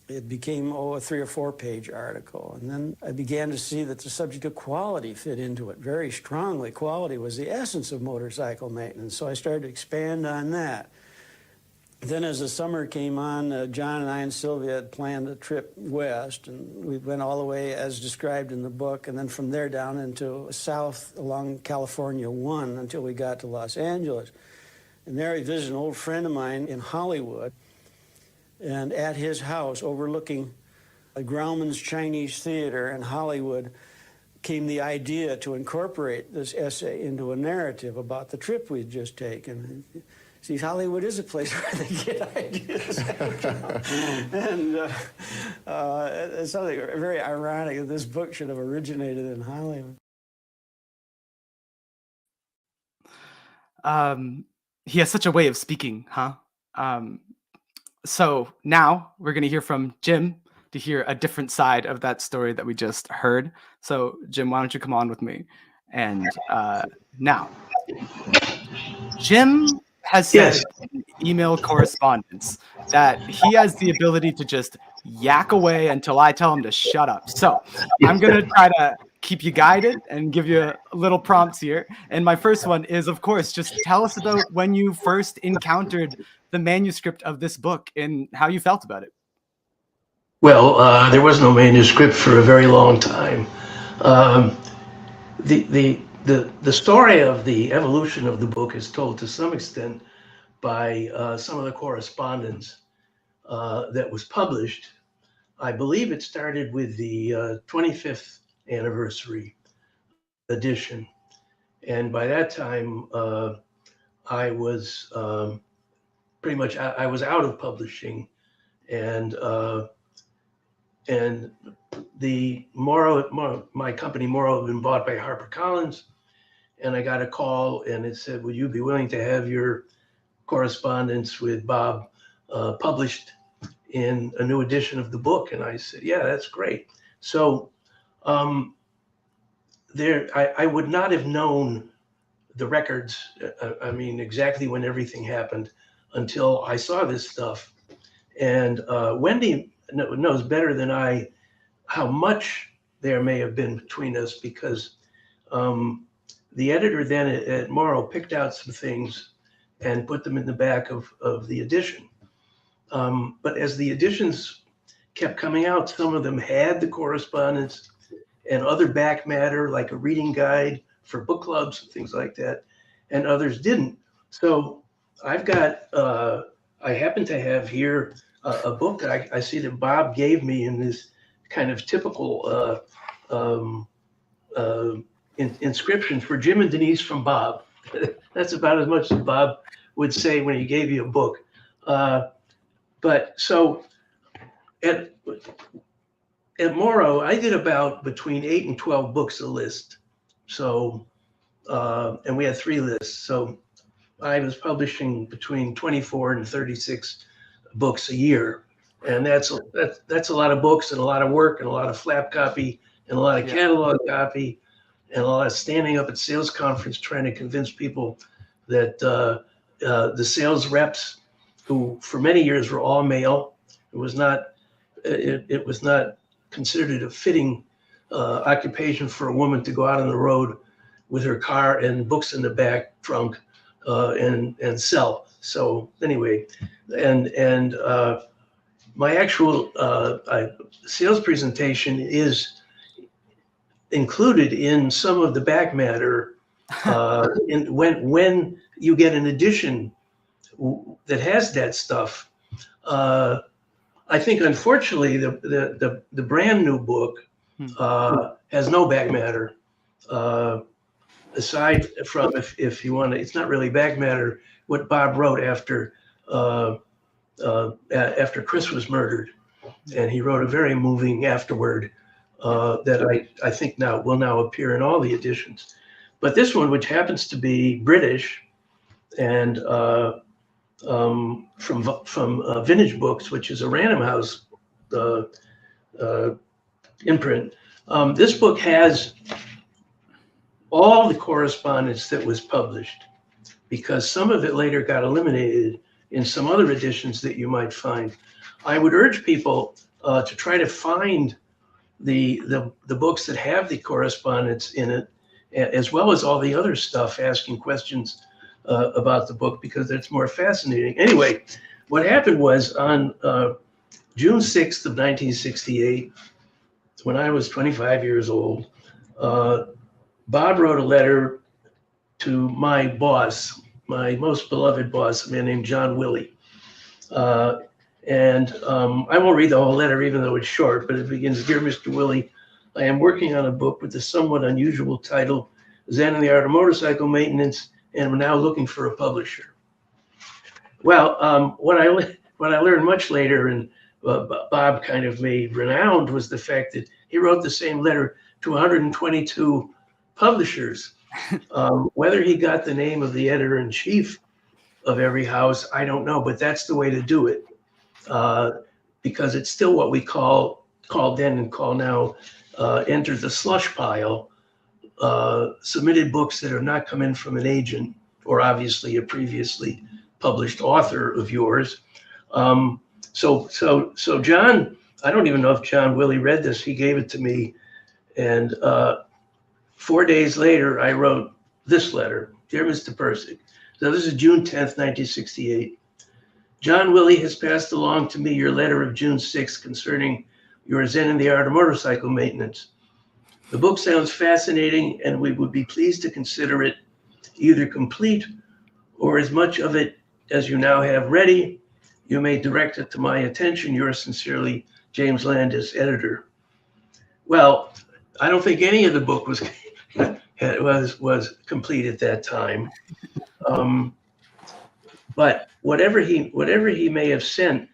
[SPEAKER 5] it became a 3 or 4 page article. And then I began to see that the subject of quality fit into it very strongly. Quality was the essence of motorcycle maintenance, so I started to expand on that. Then as the summer came on, John and I and Sylvia had planned a trip west, and we went all the way as described in the book, and then from there down into south along California 1 until we got to Los Angeles. And there I visited an old friend of mine in Hollywood, and at his house overlooking a Grauman's Chinese Theater in Hollywood came the idea to incorporate this essay into a narrative about the trip we'd just taken. See, Hollywood is a place where they get ideas. And it's something very ironic that this book should have originated in Hollywood.
[SPEAKER 1] He has such a way of speaking, huh? So now we're going to hear from Jim to hear a different side of that story that we just heard. So Jim, why don't you come on with me? And now, Jim has said in email correspondence that he has the ability to just yak away until I tell him to shut up. So I'm going to try to keep you guided and give you little prompts here. And my first one is, of course, just tell us about when you first encountered the manuscript of this book and how you felt about it.
[SPEAKER 6] Well, there was no manuscript for a very long time. The story of the evolution of the book is told to some extent by some of the correspondence that was published. I believe it started with the 25th anniversary edition. And by that time, I was pretty much, I was out of publishing, and the my company Morrow had been bought by HarperCollins, and I got a call and it said, would you be willing to have your correspondence with Bob published in a new edition of the book? And I said, yeah, that's great. So I would not have known the records, I mean, exactly when everything happened until I saw this stuff. And Wendy knows better than I how much there may have been between us, because the editor then at Morrow picked out some things and put them in the back of the edition. But as the editions kept coming out, some of them had the correspondence and other back matter, like a reading guide for book clubs and things like that, and others didn't. So I've got, I happen to have here a book that I see that Bob gave me in this kind of typical inscription for Jim and Denise from Bob. That's about as much as Bob would say when he gave you a book. But so at Morrow, I did about between 8 and 12 books a list. So, and we had 3 lists. So I was publishing between 24 and 36 books a year. And that's a lot of books and a lot of work and a lot of flap copy and a lot of catalog copy and a lot of standing up at sales conference trying to convince people that the sales reps, who for many years were all male, it was not considered a fitting occupation for a woman to go out on the road with her car and books in the back trunk and sell. So anyway, and my actual sales presentation is included in some of the back matter. When you get an edition that has that stuff, I think unfortunately the brand new book has no back matter, aside from if you want to. It's not really back matter what Bob wrote after Chris was murdered, and he wrote a very moving afterword that I think will now appear in all the editions. But this one, which happens to be British and from Vintage Books, which is a Random House imprint, this book has all the correspondence that was published, because some of it later got eliminated in some other editions that you might find. I would urge people to try to find the books that have the correspondence in it, as well as all the other stuff, asking questions about the book, because it's more fascinating. Anyway, what happened was on June 6th of 1968, when I was 25 years old, Bob wrote a letter to my boss, my most beloved boss, a man named John Willie. And I won't read the whole letter, even though it's short, but it begins, "Dear Mr. Willie, I am working on a book with the somewhat unusual title, Zen and the Art of Motorcycle Maintenance, and I'm now looking for a publisher." Well, what I learned much later, and Bob kind of made renowned, was the fact that he wrote the same letter to 122 publishers. Whether he got the name of the editor-in-chief of every house, I don't know, but that's the way to do it, because it's still what we called then and call now enter the slush pile, submitted books that have not come in from an agent or obviously a previously published author of yours. So John, I don't even know if John Willie read this. He gave it to me, and 4 days later, I wrote this letter: "Dear Mr. Pirsig." So this is June 10th, 1968. "John Willie has passed along to me your letter of June 6th concerning your Zen and the Art of Motorcycle Maintenance. The book sounds fascinating, and we would be pleased to consider it either complete or as much of it as you now have ready. You may direct it to my attention. Yours sincerely, James Landis, editor." Well, I don't think any of the book was complete at that time. But whatever he may have sent,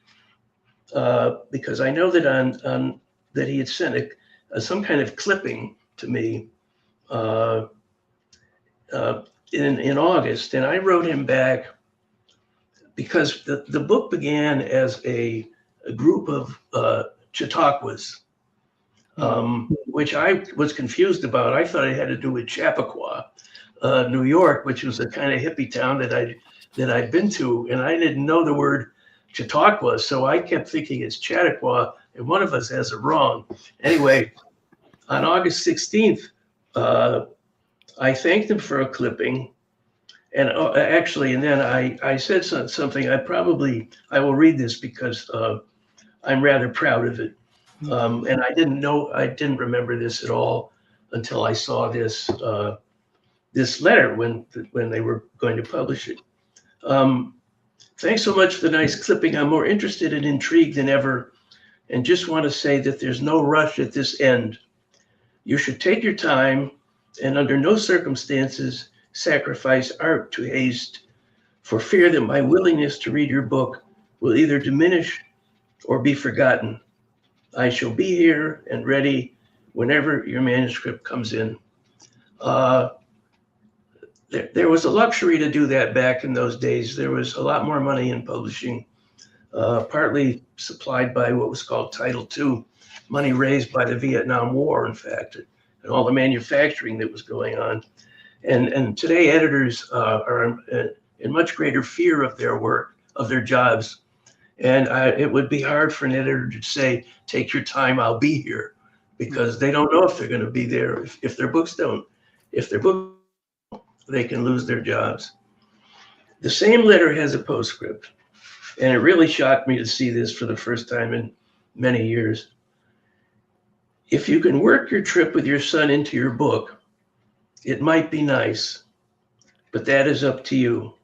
[SPEAKER 6] because I know that that he had sent some kind of clipping to me in August, and I wrote him back, because the book began as a group of Chautauquas, which I was confused about. I thought it had to do with Chappaqua, New York, which was a kind of hippie town that I'd been to, and I didn't know the word Chautauqua, so I kept thinking it's Chautauqua, and one of us has it wrong. Anyway, on August 16th, I thanked him for a clipping, and actually, and then I said something. I will read this because I'm rather proud of it. And I didn't remember this at all until I saw this letter when they were going to publish it. "Thanks so much for the nice clipping. I'm more interested and intrigued than ever, and just want to say that there's no rush at this end. You should take your time, and under no circumstances sacrifice art to haste, for fear that my willingness to read your book will either diminish or be forgotten. I shall be here and ready whenever your manuscript comes in." There was a luxury to do that back in those days. There was a lot more money in publishing, partly supplied by what was called Title II, money raised by the Vietnam War, in fact, and all the manufacturing that was going on. And today editors are in much greater fear of their work, of their jobs. And it would be hard for an editor to say, "Take your time, I'll be here," because they don't know if they're going to be there. If their books don't, they can lose their jobs. The same letter has a postscript, and it really shocked me to see this for the first time in many years. "If you can work your trip with your son into your book, it might be nice, but that is up to you."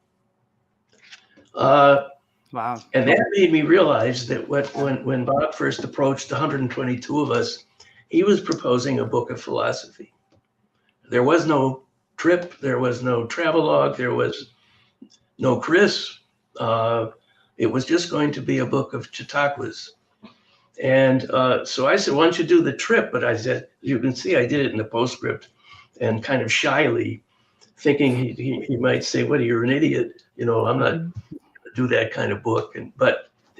[SPEAKER 1] Wow.
[SPEAKER 6] And that made me realize that when Bob first approached 122 of us, he was proposing a book of philosophy. There was no trip, there was no travelogue, there was no Chris. It was just going to be a book of Chautauquas. And so I said, "Why don't you do the trip?" But I said, you can see I did it in the postscript and kind of shyly, thinking he might say, "What, you're an idiot. You know, I'm not going to do that kind of book." And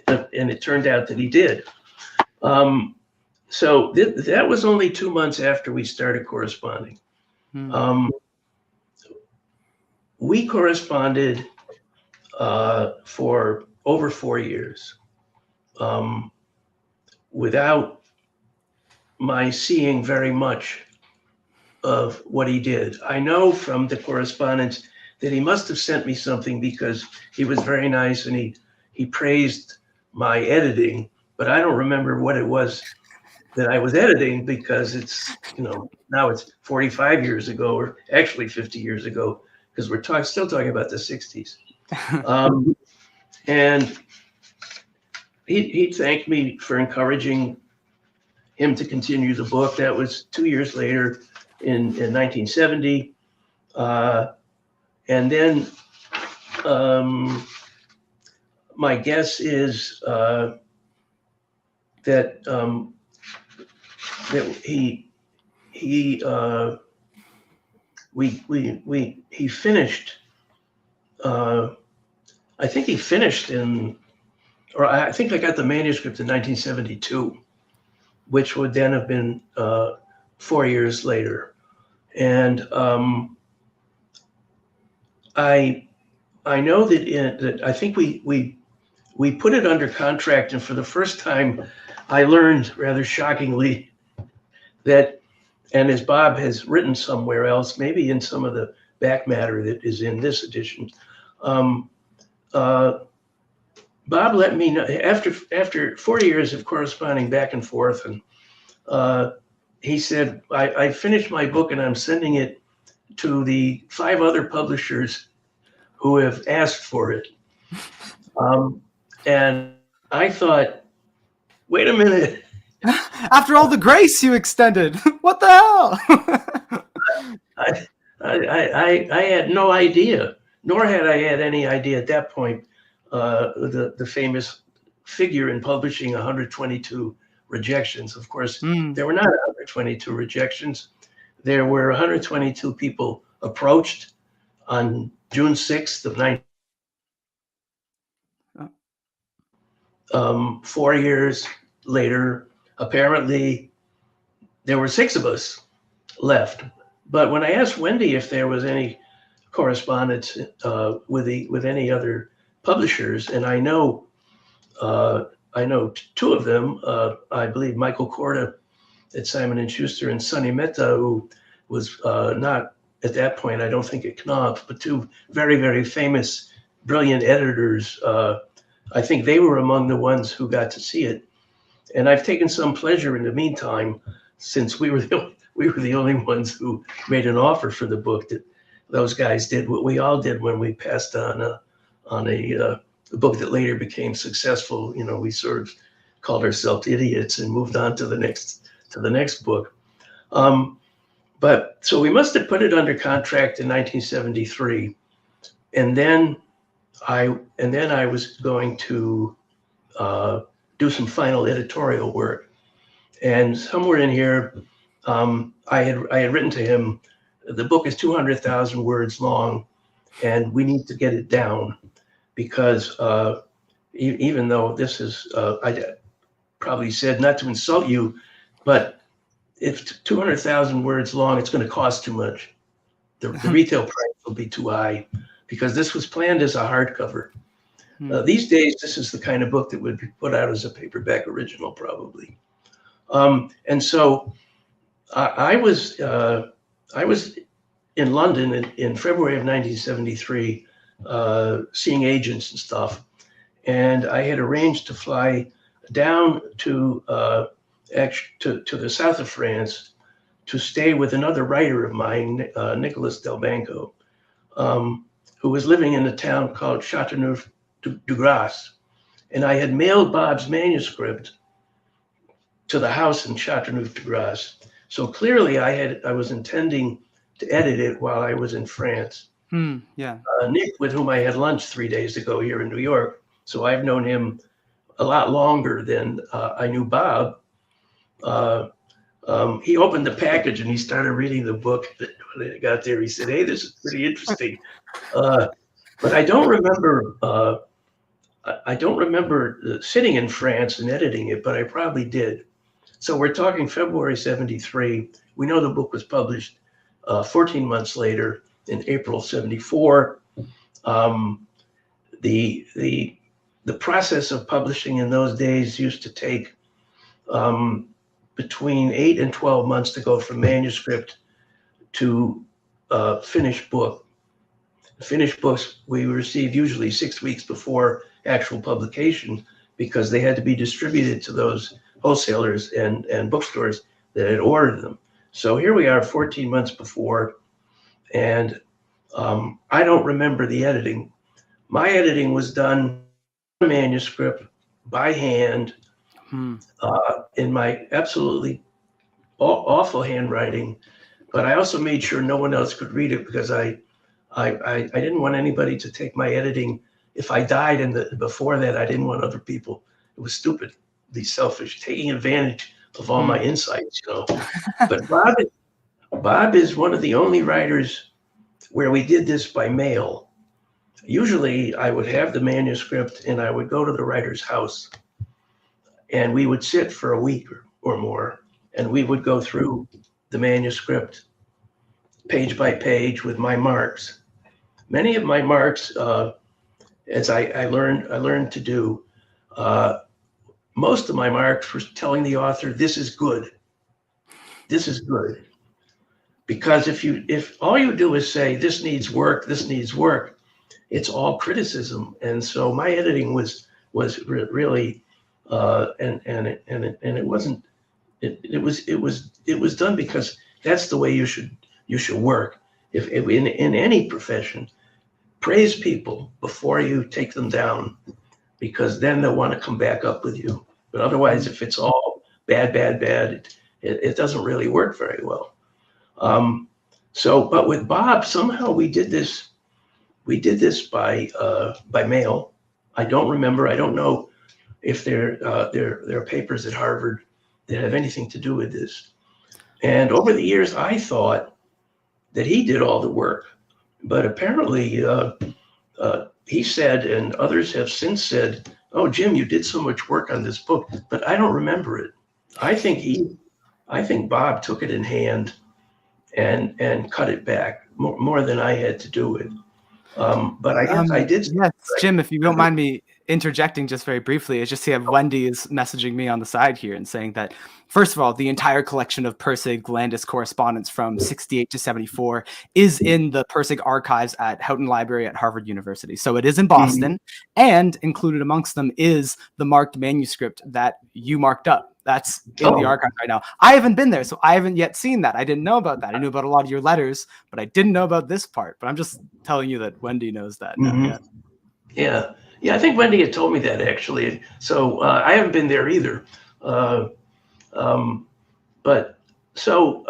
[SPEAKER 6] it turned out that he did. So that was only 2 months after we started corresponding. We corresponded for over 4 years. without my seeing very much of what he did. I know from the correspondence that he must have sent me something because he was very nice and he praised my editing, but I don't remember what it was that I was editing because it's, now it's 45 years ago, or actually 50 years ago, because we're still talking about the 60s. And he thanked me for encouraging him to continue the book. That was 2 years later in 1970. And then my guess is that he finished. I think he finished or I think I got the manuscript in 1972, which would then have been 4 years later. And I know that I think we put it under contract, and for the first time, I learned rather shockingly that, and as Bob has written somewhere else, maybe in some of the back matter that is in this edition, Bob let me know after 4 years of corresponding back and forth, and he said, I finished my book and I'm sending it to the 5 other publishers who have asked for it. And I thought, wait a minute.
[SPEAKER 1] After all the grace you extended, what the hell?
[SPEAKER 6] I had no idea, nor had I had any idea at that point, the famous figure in publishing, 122 rejections. Of course, there were not 122 rejections. There were 122 people approached on June 6th of 19. 4 years later, apparently there were 6 of us left. But when I asked Wendy if there was any correspondence with any other publishers, and I know 2 of them, I believe Michael Korda at Simon & Schuster and Sonny Mehta, who was not at that point, I don't think at Knopf, but 2 very, very famous, brilliant editors. I think they were among the ones who got to see it. And I've taken some pleasure in the meantime, since we were the only ones who made an offer for the book, that those guys did what we all did when we passed on a book that later became successful. We sort of called ourselves idiots and moved on to the next book. But so we must have put it under contract in 1973, and then I was going to do some final editorial work. And somewhere in here, I had written to him, the book is 200,000 words long, and we need to get it down because even though this is, I probably said not to insult you, but if 200,000 words long, it's going to cost too much. The retail price will be too high, because this was planned as a hardcover. These days, this is the kind of book that would be put out as a paperback original, probably. And so I was in London in February of 1973, seeing agents and stuff. And I had arranged to fly down to the south of France to stay with another writer of mine, Nicolas Delbanco, who was living in a town called Châteauneuf-du-Grasse. And I had mailed Bob's manuscript to the house in Châteauneuf-du-Grasse. So clearly I was intending to edit it while I was in France. Nick, with whom I had lunch 3 days ago here in New York, so I've known him a lot longer than I knew Bob. He opened the package and he started reading the book. When I got there, he said, "Hey, this is pretty interesting." But I don't remember. I don't remember sitting in France and editing it, but I probably did. So we're talking February '73. We know the book was published 14 months later in April '74. The process of publishing in those days used to take between 8 and 12 months to go from manuscript to finished book. Finished books we receive usually 6 weeks before actual publication because they had to be distributed to those wholesalers and bookstores that had ordered them. So here we are 14 months before, and I don't remember the editing. My editing was done manuscript by hand in my absolutely awful handwriting, but I also made sure no one else could read it because I didn't want anybody to take my editing. If I died before that, I didn't want other people. It was stupidly selfish, taking advantage of all my insights, you know. But Bob is one of the only writers where we did this by mail. Usually I would have the manuscript and I would go to the writer's house and we would sit for a week or more and we would go through the manuscript page by page with my marks. Many of my marks, as I learned to do, most of my marks were telling the author, this is good. This is good. Because if all you do is say, this needs work, it's all criticism. And so my editing was really, and it wasn't, it was done because that's the way you should work. If in any profession, praise people before you take them down, because then they'll want to come back up with you. But otherwise, if it's all bad, it doesn't really work very well. But with Bob, somehow we did this by mail. I don't remember. I don't know if there are papers at Harvard that have anything to do with this. And over the years, I thought that he did all the work, but apparently he said, and others have since said, "Oh, Jim, you did so much work on this book," but I don't remember it. I think Bob took it in hand and cut it back more than I had to do it. But I guess I did.
[SPEAKER 1] Yes, Jim, if you don't mind me interjecting just very briefly, it's just here Wendy is messaging me on the side here and saying that, first of all, the entire collection of Pirsig Landis correspondence from 68 to 74 is in the Pirsig archives at Houghton Library at Harvard University. So it is in Boston, and included amongst them is the marked manuscript that you marked up. That's in the archive right now. I haven't been there, so I haven't yet seen that. I didn't know about that. I knew about a lot of your letters, but I didn't know about this part. But I'm just telling you that Wendy knows that now.
[SPEAKER 6] Yeah, I think Wendy had told me that actually. So I haven't been there either. But so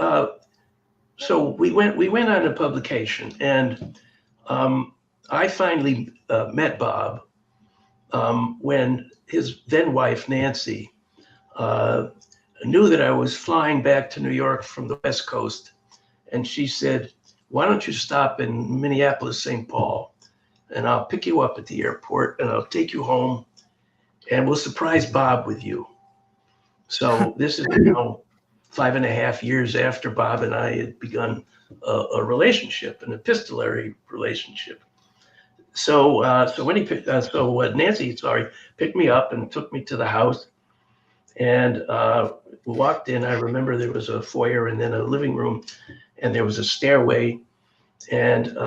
[SPEAKER 6] we went on a publication, and I finally met Bob when his then wife Nancy knew that I was flying back to New York from the West Coast, and she said, "Why don't you stop in Minneapolis, St. Paul, and I'll pick you up at the airport, and I'll take you home, and we'll surprise Bob with you." So this is now 5.5 years after Bob and I had begun a relationship, an epistolary relationship. So Nancy picked me up and took me to the house, and we walked in. I remember there was a foyer and then a living room, and there was a stairway. And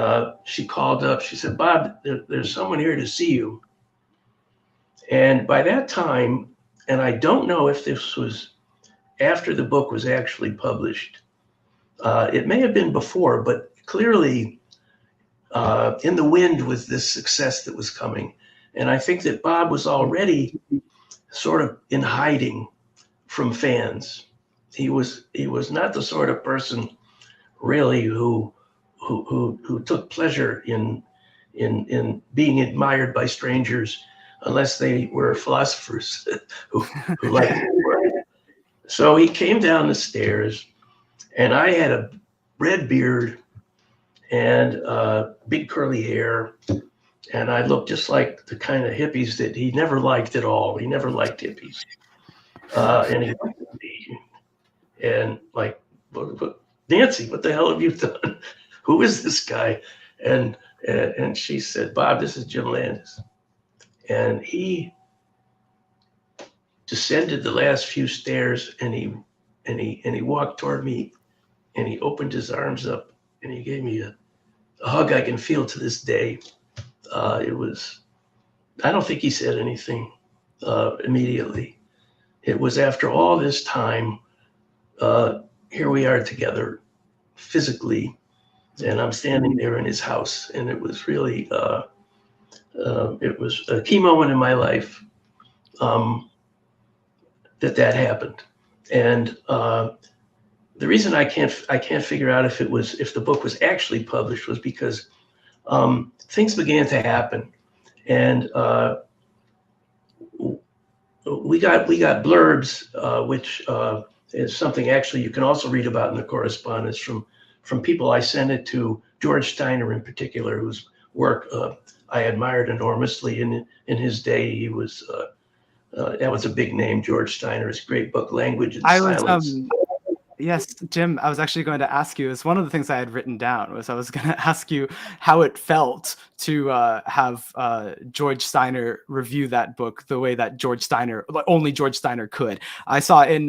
[SPEAKER 6] she called up. She said, "Bob, there's someone here to see you." And by that time, and I don't know if this was after the book was actually published. It may have been before, but clearly in the wind was this success that was coming. And I think that Bob was already sort of in hiding from fans. He was not the sort of person really who took pleasure in being admired by strangers unless they were philosophers who liked his work. So he came down the stairs, and I had a red beard and big curly hair, and I looked just like the kind of hippies that he never liked at all. He never liked hippies. And he looked at me and like, "Nancy, what the hell have you done? Who is this guy?" And she said, "Bob, this is Jim Landis." And he descended the last few stairs, and he walked toward me, and he opened his arms up, and he gave me a hug I can feel to this day. It was, I don't think he said anything immediately. It was after all this time, here we are together physically, and I'm standing there in his house, and it was really, it was a key moment in my life that happened. And the reason I can't figure out if the book was actually published was because things began to happen, and we got blurbs, which is something actually you can also read about in the correspondence from people I sent it to. George Steiner in particular, whose work I admired enormously in his day. He was that was a big name. George Steiner's great book, Language and Silence.
[SPEAKER 1] Yes, Jim, I was actually going to ask you, it's one of the things I had written down, was I was going to ask you how it felt to have George Steiner review that book the way that only George Steiner could. I saw in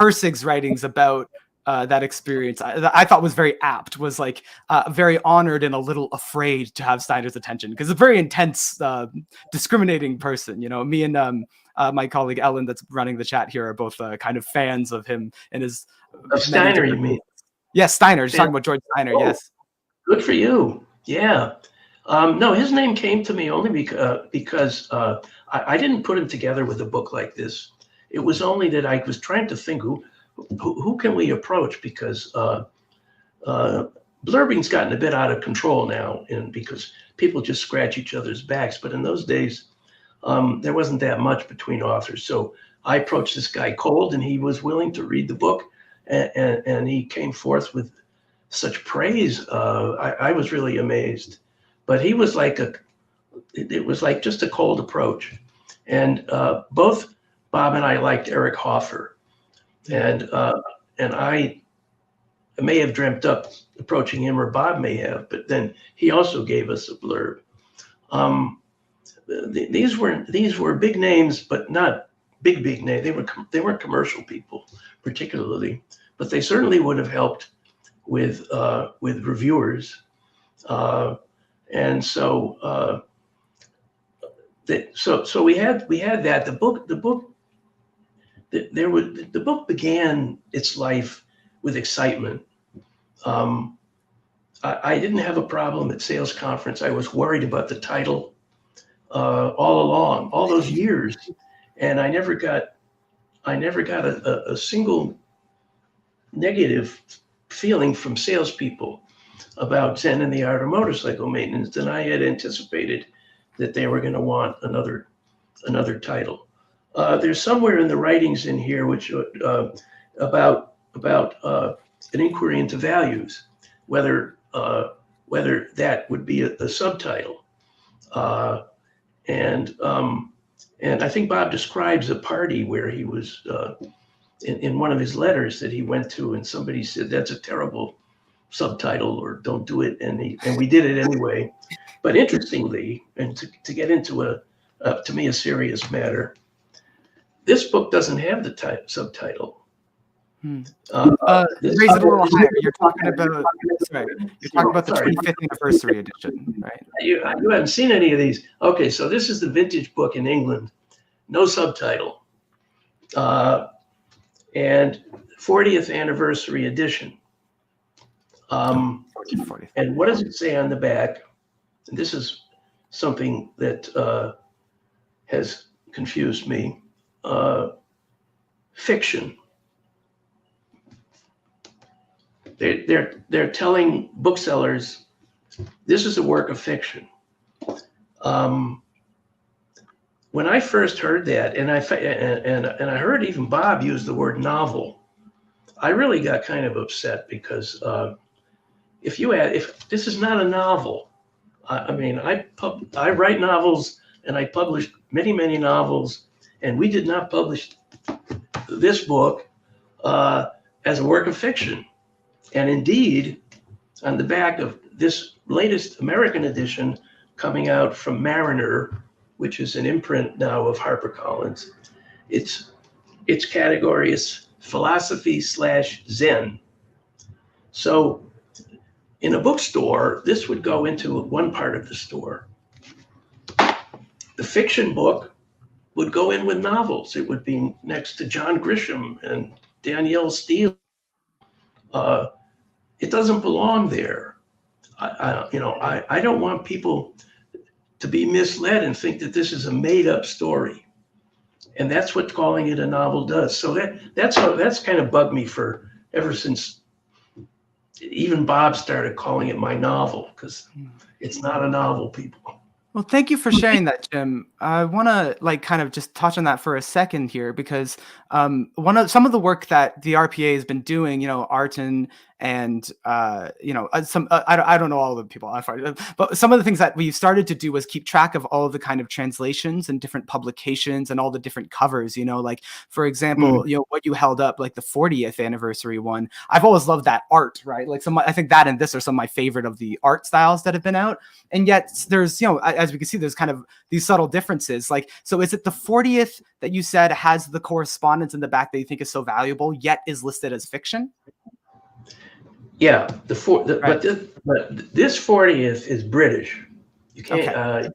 [SPEAKER 1] Pirsig's writings about that experience, I thought was very apt, was like very honored and a little afraid to have Steiner's attention, because a very intense, discriminating person. You know, me and my colleague Ellen, that's running the chat here, are both kind of fans of him and his.
[SPEAKER 6] Of Steiner, you mean?
[SPEAKER 1] Yes, Steiner. Just talking about George Steiner.
[SPEAKER 6] Oh,
[SPEAKER 1] yes.
[SPEAKER 6] Good for you. Yeah. No, his name came to me only because I didn't put him together with a book like this. It was only that I was trying to think who can we approach, because blurbing's gotten a bit out of control now, and because people just scratch each other's backs. But in those days, there wasn't that much between authors. So I approached this guy cold, and he was willing to read the book, and he came forth with such praise. I was really amazed. But he was like it was like just a cold approach. And both Bob and I liked Eric Hoffer. And I may have dreamt up approaching him, or Bob may have, but then he also gave us a blurb. These were big names, but not big names. They weren't commercial people particularly, but they certainly would have helped with reviewers. And so so we had that. The book began its life with excitement. I didn't have a problem at sales conference. I was worried about the title all along, all those years, and I never got a single negative feeling from salespeople about Zen and the Art of Motorcycle Maintenance, and I had anticipated that they were going to want another title. There's somewhere in the writings in here which about an inquiry into values, whether that would be a subtitle, and I think Bob describes a party where he was in one of his letters that he went to, and somebody said that's a terrible subtitle, or don't do it, and we did it anyway. But interestingly, and to get into to me a serious matter, this book doesn't have the subtitle.
[SPEAKER 1] Raise it a little higher. You're talking about the 25th anniversary edition, right?
[SPEAKER 6] You haven't seen any of these. Okay, so this is the vintage book in England, no subtitle, and 40th anniversary edition. And what does it say on the back? And this is something that has confused me. Fiction. They're telling booksellers this is a work of fiction. When I first heard that, and I heard even Bob use the word novel, I really got kind of upset, because if this is not a novel, I mean, I write novels, and I published many novels, and we did not publish this book as a work of fiction. And indeed, on the back of this latest American edition coming out from Mariner, which is an imprint now of HarperCollins, its category is philosophy / Zen. So in a bookstore, this would go into one part of the store. The fiction book would go in with novels. It would be next to John Grisham and Danielle Steele. It doesn't belong there. I don't want people to be misled and think that this is a made-up story, and that's what calling it a novel does. So that's kind of bugged me for ever since even Bob started calling it my novel, because it's not a novel, people.
[SPEAKER 1] Well, thank you for sharing that, Jim. I want to kind of just touch on that for a second here, because some of the work that the RPA has been doing, Arton and I don't know all the people, but some of the things that we started to do was keep track of all of the kind of translations and different publications and all the different covers. Like, for example, what you held up, like the 40th anniversary one. I've always loved that art, right? Like I think that and this are some of my favorite of the art styles that have been out. And yet there's, as we can see, there's kind of these subtle differences. Like, so is it the 40th that you said has the correspondence in the back that you think is so valuable, yet is listed as fiction?
[SPEAKER 6] Yeah,
[SPEAKER 1] Right.
[SPEAKER 6] but this 40th is British. You can't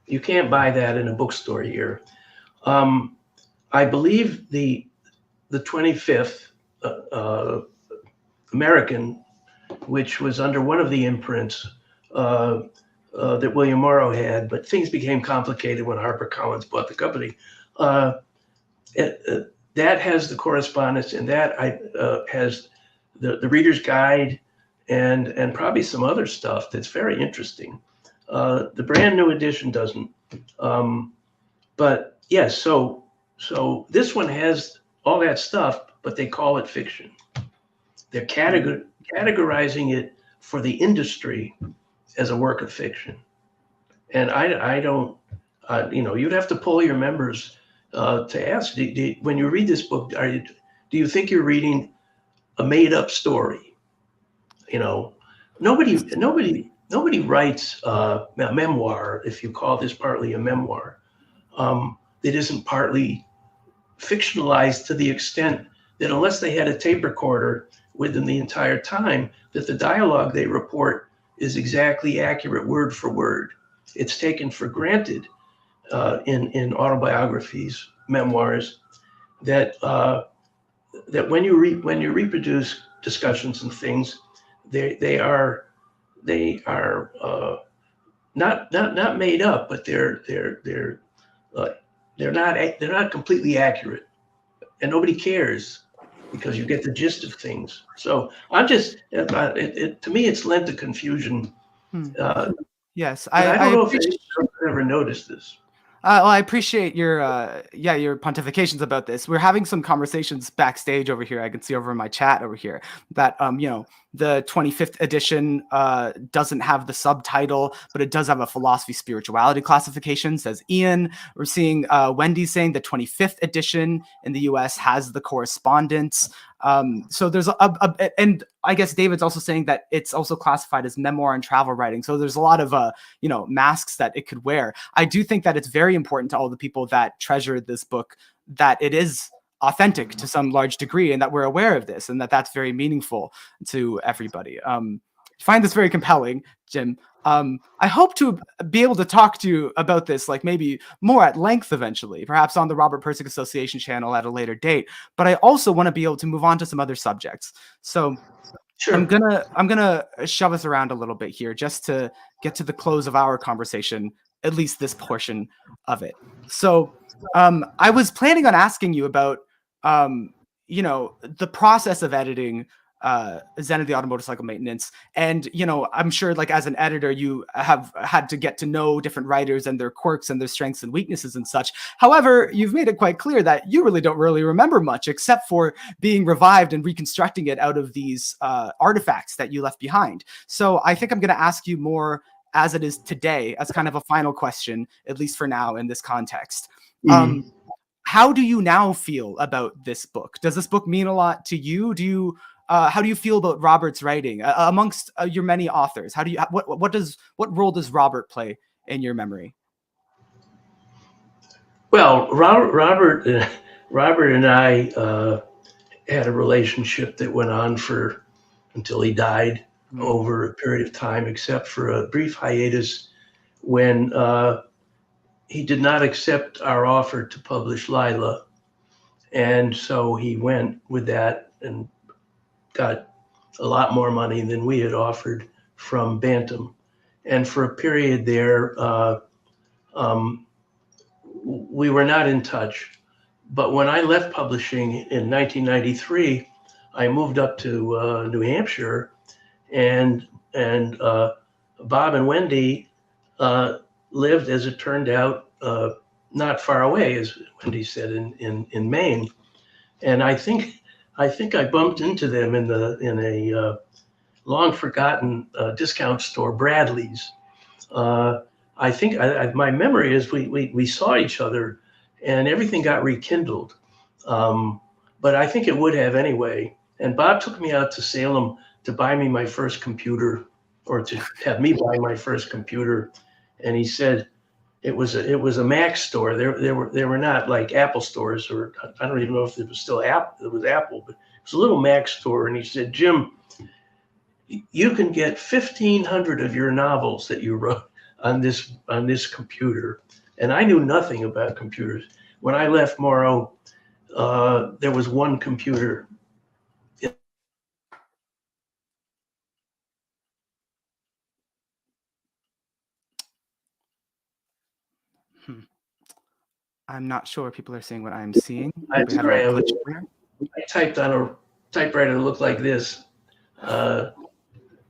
[SPEAKER 6] you can't buy that in a bookstore here. I believe the 25th American, which was under one of the imprints that William Morrow had, but things became complicated when HarperCollins bought the company. That has the correspondence, and that has the Reader's Guide and probably some other stuff that's very interesting. The brand new edition doesn't. But yes, so this one has all that stuff, but they call it fiction. They're categorizing it for the industry as a work of fiction. And I don't, you'd have to poll your members to ask, when you read this book, do you think you're reading a made-up story? Nobody writes a memoir, if you call this partly a memoir, that isn't partly fictionalized to the extent that unless they had a tape recorder with them the entire time, that the dialogue they report is exactly accurate word for word. It's taken for granted in autobiographies, memoirs, that when you reproduce discussions and things, they are not made up, but they're not completely accurate, and nobody cares because you get the gist of things. So I'm just to me it's lent to confusion.
[SPEAKER 1] Yes,
[SPEAKER 6] I don't know if anyone ever noticed this.
[SPEAKER 1] Well, I appreciate your pontifications about this. We're having some conversations backstage over here. I can see over in my chat over here that the 25th edition doesn't have the subtitle, but it does have a philosophy spirituality classification, says Ian. We're seeing Wendy saying the 25th edition in the US has the correspondence. So there's and I guess David's also saying that it's also classified as memoir and travel writing. So there's a lot of masks that it could wear. I do think that it's very important to all the people that treasure this book that it is authentic to some large degree, and that we're aware of this, and that that's very meaningful to everybody. I find this very compelling, Jim. I hope to be able to talk to you about this, like maybe more at length eventually, perhaps on the Robert Pirsig Association channel at a later date. But I also want to be able to move on to some other subjects. So sure. I'm gonna shove us around a little bit here just to get to the close of our conversation, at least this portion of it. So I was planning on asking you about the process of editing Zen of the Auto Motorcycle Maintenance. And, I'm sure like as an editor, you have had to get to know different writers and their quirks and their strengths and weaknesses and such. However, you've made it quite clear that you really don't really remember much except for being revived and reconstructing it out of these artifacts that you left behind. So I think I'm going to ask you more as it is today, as kind of a final question, at least for now in this context. How do you now feel about this book? Does this book mean a lot to you? How do you feel about Robert's writing amongst your many authors? What role does Robert play in your memory?
[SPEAKER 6] Well, Robert Robert and I had a relationship that went on until he died over a period of time, except for a brief hiatus when he did not accept our offer to publish Lila. And so he went with that and got a lot more money than we had offered from Bantam. And for a period there, we were not in touch. But when I left publishing in 1993, I moved up to New Hampshire, and Bob and Wendy lived, as it turned out, not far away, as Wendy said, in Maine. And I think I bumped into them in a long forgotten discount store, Bradley's. I think my memory is we saw each other, and everything got rekindled. But I think it would have anyway. And Bob took me out to Salem to buy me my first computer, or to have me buy my first computer. And he said it was a Mac store. They were not like Apple stores, or I don't even know if it was still Apple. It was Apple, but it was a little Mac store. And he said, Jim, you can get 1,500 of your novels that you wrote on this computer. And I knew nothing about computers. When I left Morrow, there was one computer.
[SPEAKER 1] I'm not sure people are seeing what I'm seeing.
[SPEAKER 6] I'm
[SPEAKER 1] We had a
[SPEAKER 6] sorry,
[SPEAKER 1] little glitch there.
[SPEAKER 6] I typed on a typewriter that looked like this, a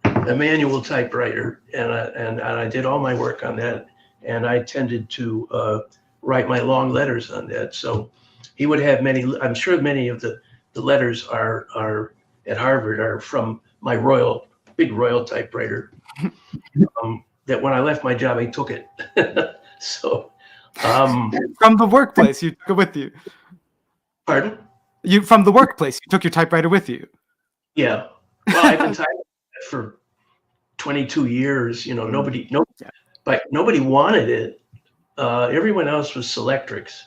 [SPEAKER 6] manual typewriter, and I did all my work on that, and I tended to write my long letters on that. So he would have many. I'm sure many of the letters are at Harvard are from my big Royal typewriter. That when I left my job, I took it. So.
[SPEAKER 1] From the workplace, you took it with you.
[SPEAKER 6] Pardon?
[SPEAKER 1] From the workplace, you took your typewriter with you.
[SPEAKER 6] Yeah. Well, I've been typing for 22 years. But nobody wanted it. Everyone else was Selectrics.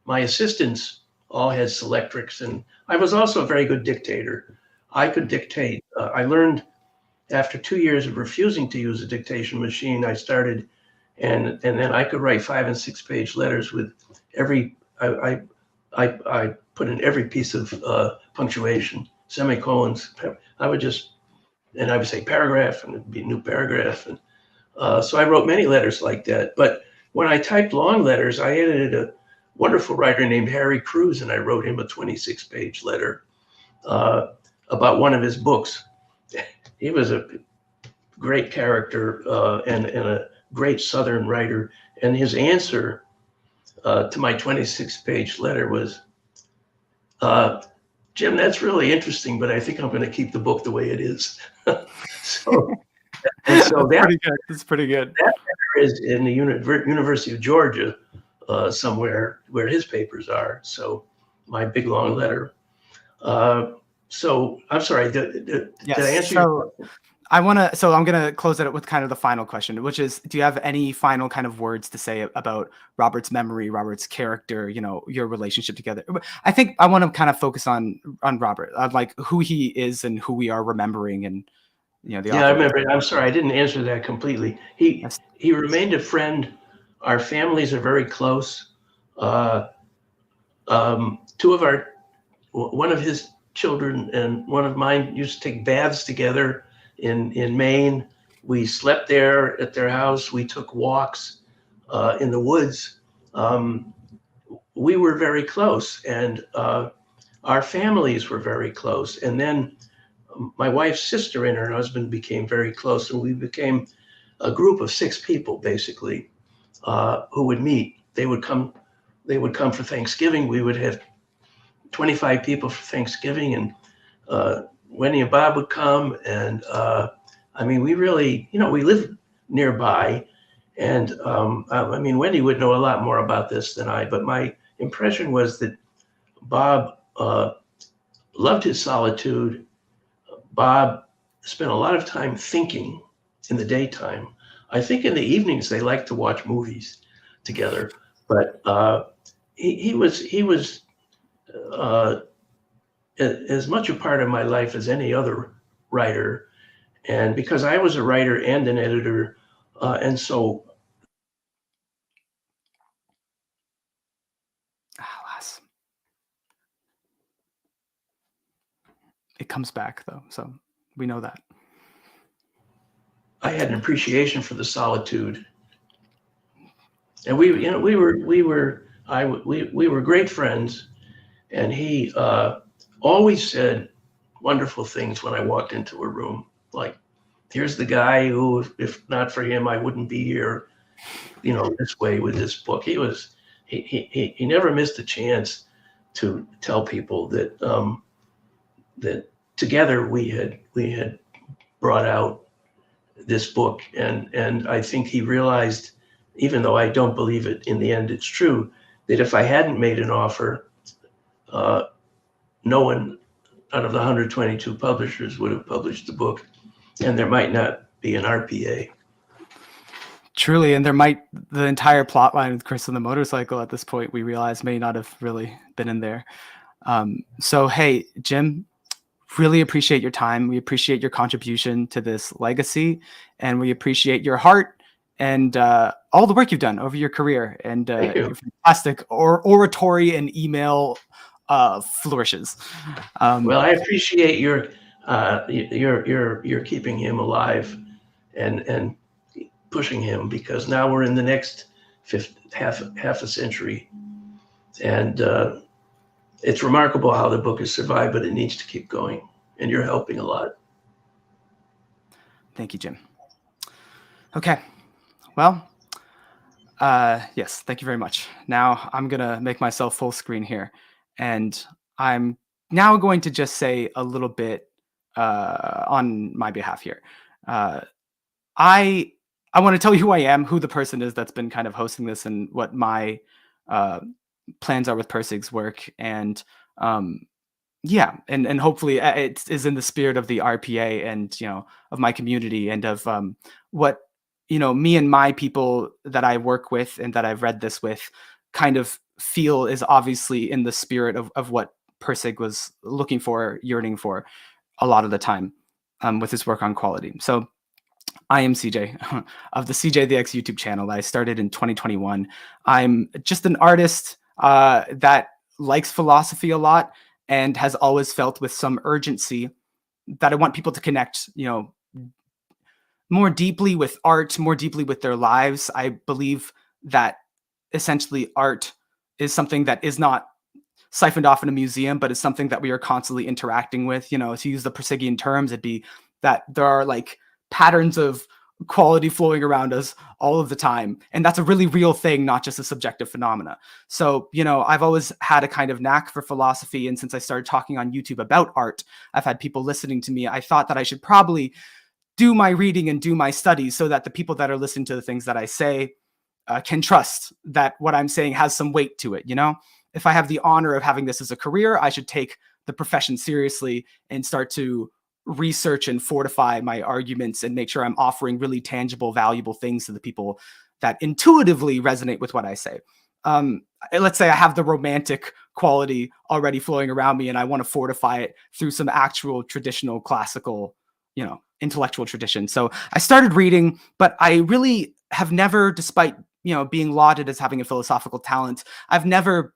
[SPEAKER 6] My assistants all had Selectrics, and I was also a very good dictator. I could dictate. I learned after 2 years of refusing to use a dictation machine, I started. And then I could write 5- and 6-page letters with every. I put in every piece of punctuation, semicolons. I would say paragraph, and it'd be a new paragraph, and so I wrote many letters like that. But when I typed long letters, I edited a wonderful writer named Harry Cruz, and I wrote him a 26-page letter about one of his books. He was a great character and a great Southern writer, and his answer to my 26-page letter was, Jim, that's really interesting, but I think I'm going to keep the book the way it is. so that's
[SPEAKER 1] pretty good. That's pretty good.
[SPEAKER 6] That letter is in the University of Georgia somewhere where his papers are. So my big long letter. So I'm sorry. Did I answer your question?
[SPEAKER 1] I'm going to close it with kind of the final question, which is, do you have any final kind of words to say about Robert's memory, Robert's character, your relationship together? I think I want to kind of focus on Robert, like who he is and who we are remembering, and the author.
[SPEAKER 6] I remember. I'm sorry, I didn't answer that completely. He remained a friend. Our families are very close. One of his children and one of mine used to take baths together in Maine. We slept there at their house. We took walks in the woods. We were very close, and our families were very close. And then my wife's sister and her husband became very close, and we became a group of 6 people, basically, who would meet. They would come for Thanksgiving. We would have 25 people for Thanksgiving, and Wendy and Bob would come, and we really, we lived nearby, and Wendy would know a lot more about this than I, but my impression was that Bob loved his solitude. Bob spent a lot of time thinking in the daytime. I think in the evenings they liked to watch movies together, but he was as much a part of my life as any other writer. And because I was a writer and an editor, and so
[SPEAKER 1] Alas. It comes back though, so we know that.
[SPEAKER 6] I had an appreciation for the solitude. And we were great friends, and he always said wonderful things when I walked into a room, like, here's the guy who, if not for him, I wouldn't be here, this way with this book. He never missed a chance to tell people that that together we had brought out this book, and I think he realized, even though I don't believe it in the end it's true, that if I hadn't made an offer, no one out of the 122 publishers would have published the book, and there might not be an RPA.
[SPEAKER 1] Truly, and the entire plot line with Chris and the motorcycle at this point, we realize, may not have really been in there. So, hey, Jim, really appreciate your time. We appreciate your contribution to this legacy, and we appreciate your heart and all the work you've done over your career, and your fantastic oratory and email flourishes.
[SPEAKER 6] Well, I appreciate your keeping him alive and pushing him, because now we're in the next half a century, and it's remarkable how the book has survived, but it needs to keep going, and you're helping a lot.
[SPEAKER 1] Thank you, Jim. Okay, well, yes, thank you very much. Now I'm gonna make myself full screen here, and I'm now going to just say a little bit on my behalf here. I want to tell you who I am, who the person is that's been kind of hosting this, and what my plans are with Pirsig's work, and yeah, and hopefully it is in the spirit of the RPA and of my community, and of what me and my people that I work with and that I've read this with kind of feel is obviously in the spirit of what Pirsig was looking for, yearning for a lot of the time with his work on quality. So I am CJ of the CJ the X YouTube channel that I started in 2021. I'm just an artist that likes philosophy a lot and has always felt with some urgency that I want people to connect, more deeply with art, more deeply with their lives. I believe that essentially art is something that is not siphoned off in a museum, but is something that we are constantly interacting with. To use the Pirsigian terms, it'd be that there are like patterns of quality flowing around us all of the time. And that's a really real thing, not just a subjective phenomena. So, I've always had a kind of knack for philosophy. And since I started talking on YouTube about art, I've had people listening to me. I thought that I should probably do my reading and do my studies so that the people that are listening to the things that I say can trust that what I'm saying has some weight to it. If I have the honor of having this as a career, I should take the profession seriously and start to research and fortify my arguments and make sure I'm offering really tangible, valuable things to the people that intuitively resonate with what I say. Let's say I have the romantic quality already flowing around me and I want to fortify it through some actual traditional classical, intellectual tradition. So I started reading, but I really have never, despite, being lauded as having a philosophical talent, I've never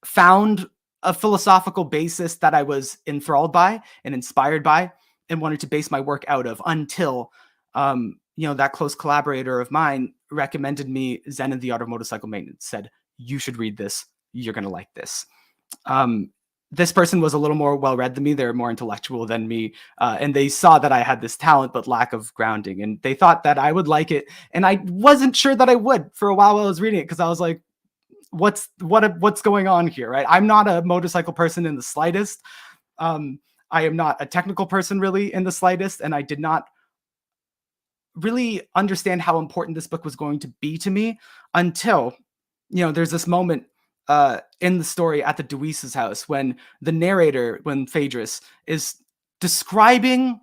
[SPEAKER 1] found a philosophical basis that I was enthralled by and inspired by and wanted to base my work out of until, that close collaborator of mine recommended me Zen and the Art of Motorcycle Maintenance, said, you should read this. You're going to like this. This person was a little more well-read than me. They're more intellectual than me. And they saw that I had this talent, but lack of grounding. And they thought that I would like it. And I wasn't sure that I would for a while while I was reading it, because I was like, what's going on here, right? I'm not a motorcycle person in the slightest. I am not a technical person really in the slightest. And I did not really understand how important this book was going to be to me until, there's this moment in the story at the Deweese's house when the narrator, when Phaedrus is describing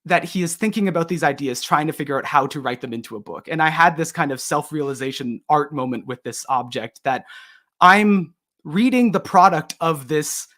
[SPEAKER 1] that he is thinking about these ideas, trying to figure out how to write them into a book. And I had this kind of self-realization art moment with this object that I'm reading the product of this,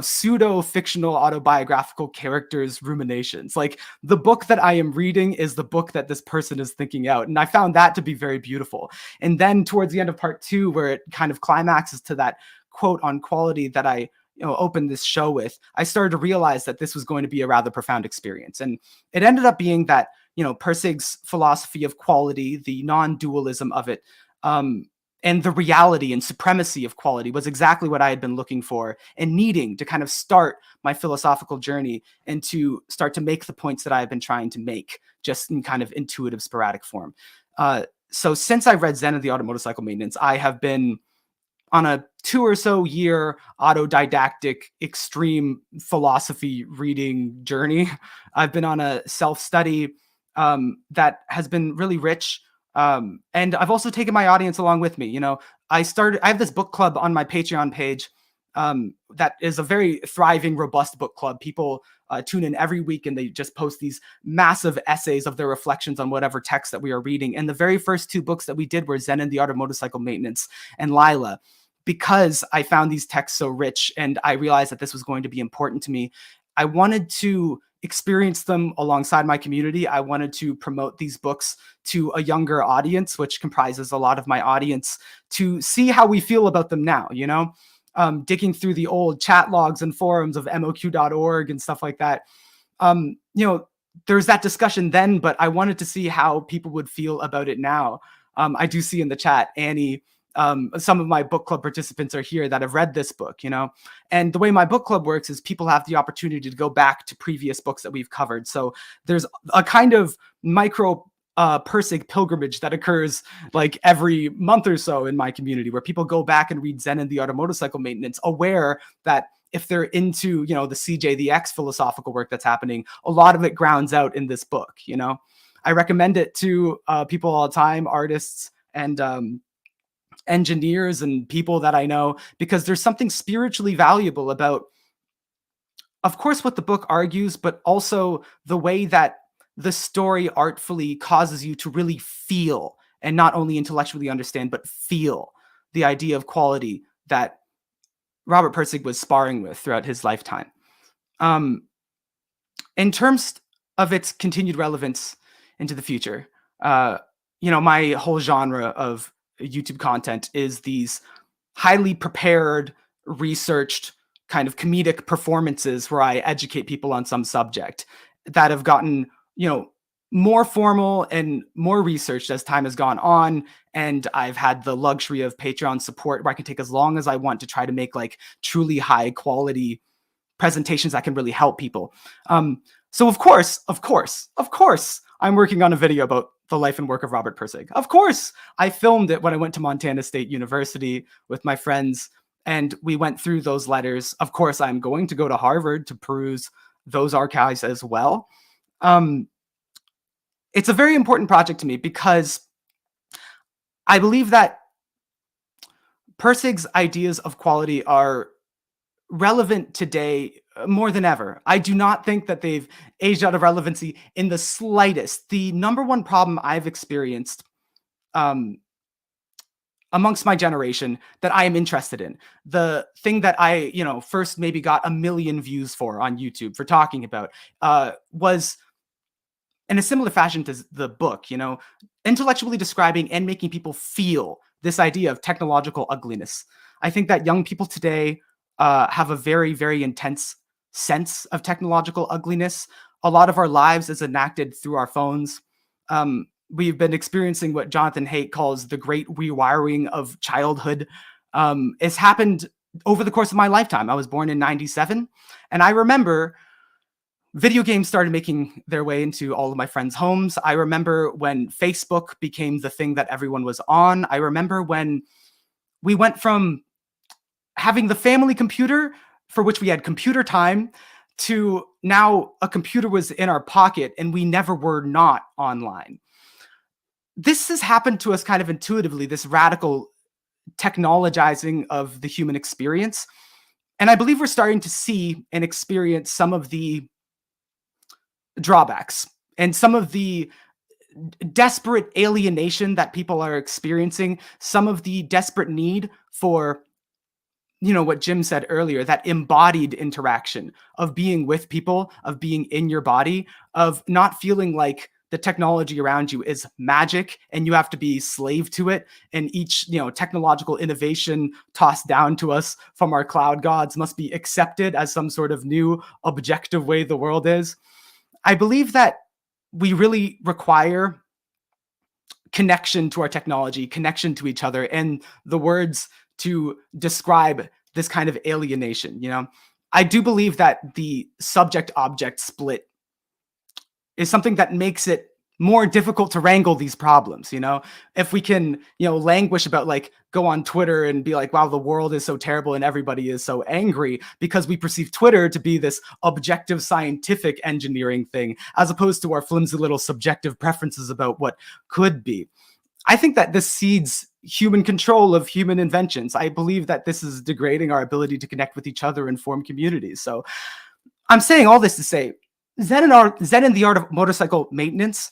[SPEAKER 1] pseudo fictional autobiographical character's ruminations. Like, the book that I am reading is the book that this person is thinking out. And I found that to be very beautiful. And then towards the end of part 2, where it kind of climaxes to that quote on quality that I opened this show with, I started to realize that this was going to be a rather profound experience. And it ended up being that, Pirsig's philosophy of quality, the non-dualism of it, and the reality and supremacy of quality was exactly what I had been looking for and needing to kind of start my philosophical journey and to start to make the points that I have been trying to make, just in kind of intuitive, sporadic form. So since I've read Zen and the Art of Motorcycle Maintenance, I have been on a 2 or so year autodidactic extreme philosophy reading journey. I've been on a self-study that has been really rich. And I've also taken my audience along with me. I have this book club on my Patreon page that is a very thriving, robust book club. People tune in every week and they just post these massive essays of their reflections on whatever text that we are reading. And the very first 2 books that we did were Zen and the Art of Motorcycle Maintenance and Lila, because I found these texts so rich and I realized that this was going to be important to me. I wanted to experience them alongside my community. I wanted to promote these books to a younger audience, which comprises a lot of my audience, to see how we feel about them now, digging through the old chat logs and forums of moq.org and stuff like that. There's that discussion then, but I wanted to see how people would feel about it now. I do see in the chat, Annie, some of my book club participants are here that have read this book, and the way my book club works is people have the opportunity to go back to previous books that we've covered. So there's a kind of micro Pirsig pilgrimage that occurs like every month or so in my community, where people go back and read Zen and the Art of Motorcycle Maintenance, aware that if they're into, the CJ, the X philosophical work that's happening, a lot of it grounds out in this book. I recommend it to people all the time, artists and engineers and people that I know, because there's something spiritually valuable about, of course, what the book argues, but also the way that the story artfully causes you to really feel, and not only intellectually understand, but feel the idea of quality that Robert Pirsig was sparring with throughout his lifetime. In terms of its continued relevance into the future, my whole genre of YouTube content is these highly prepared, researched kind of comedic performances where I educate people on some subject that have gotten, more formal and more researched as time has gone on. And I've had the luxury of Patreon support where I can take as long as I want to try to make like truly high quality presentations that can really help people. So of course, I'm working on a video about the life and work of Robert Pirsig. Of course, I filmed it when I went to Montana State University with my friends, and we went through those letters. Of course, I'm going to go to Harvard to peruse those archives as well. It's a very important project to me because I believe that Pirsig's ideas of quality are relevant today more than ever. I do not think that they've aged out of relevancy in the slightest. The number one problem I've experienced amongst my generation that I am interested in, the thing that I, first maybe got 1 million views for on YouTube for talking about, was in a similar fashion to the book, intellectually describing and making people feel this idea of technological ugliness. I think that young people today have a very, very intense sense of technological ugliness. A lot of our lives is enacted through our phones. We've been experiencing what Jonathan Haidt calls the great rewiring of childhood. It's happened over the course of my lifetime. I was born in 97, and I remember video games started making their way into all of my friends' homes. I remember when Facebook became the thing that everyone was on. I remember when we went from having the family computer for which we had computer time to now a computer was in our pocket and we never were not online. This has happened to us kind of intuitively, this radical technologizing of the human experience. And I believe we're starting to see and experience some of the drawbacks and some of the desperate alienation that people are experiencing, some of the desperate need for what Jim said earlier, that embodied interaction of being with people, of being in your body, of not feeling like the technology around you is magic and you have to be slave to it. And each, technological innovation tossed down to us from our cloud gods must be accepted as some sort of new objective way the world is. I believe that we really require connection to our technology, connection to each other, and the words to describe this kind of alienation. I do believe that the subject-object split is something that makes it more difficult to wrangle these problems. If we can, languish about, like, go on Twitter and be like, wow, the world is so terrible and everybody is so angry, because we perceive Twitter to be this objective scientific engineering thing, as opposed to our flimsy little subjective preferences about what could be. I think that this seeds human control of human inventions. I believe that this is degrading our ability to connect with each other and form communities. So I'm saying all this to say, Zen and the Art of Motorcycle Maintenance,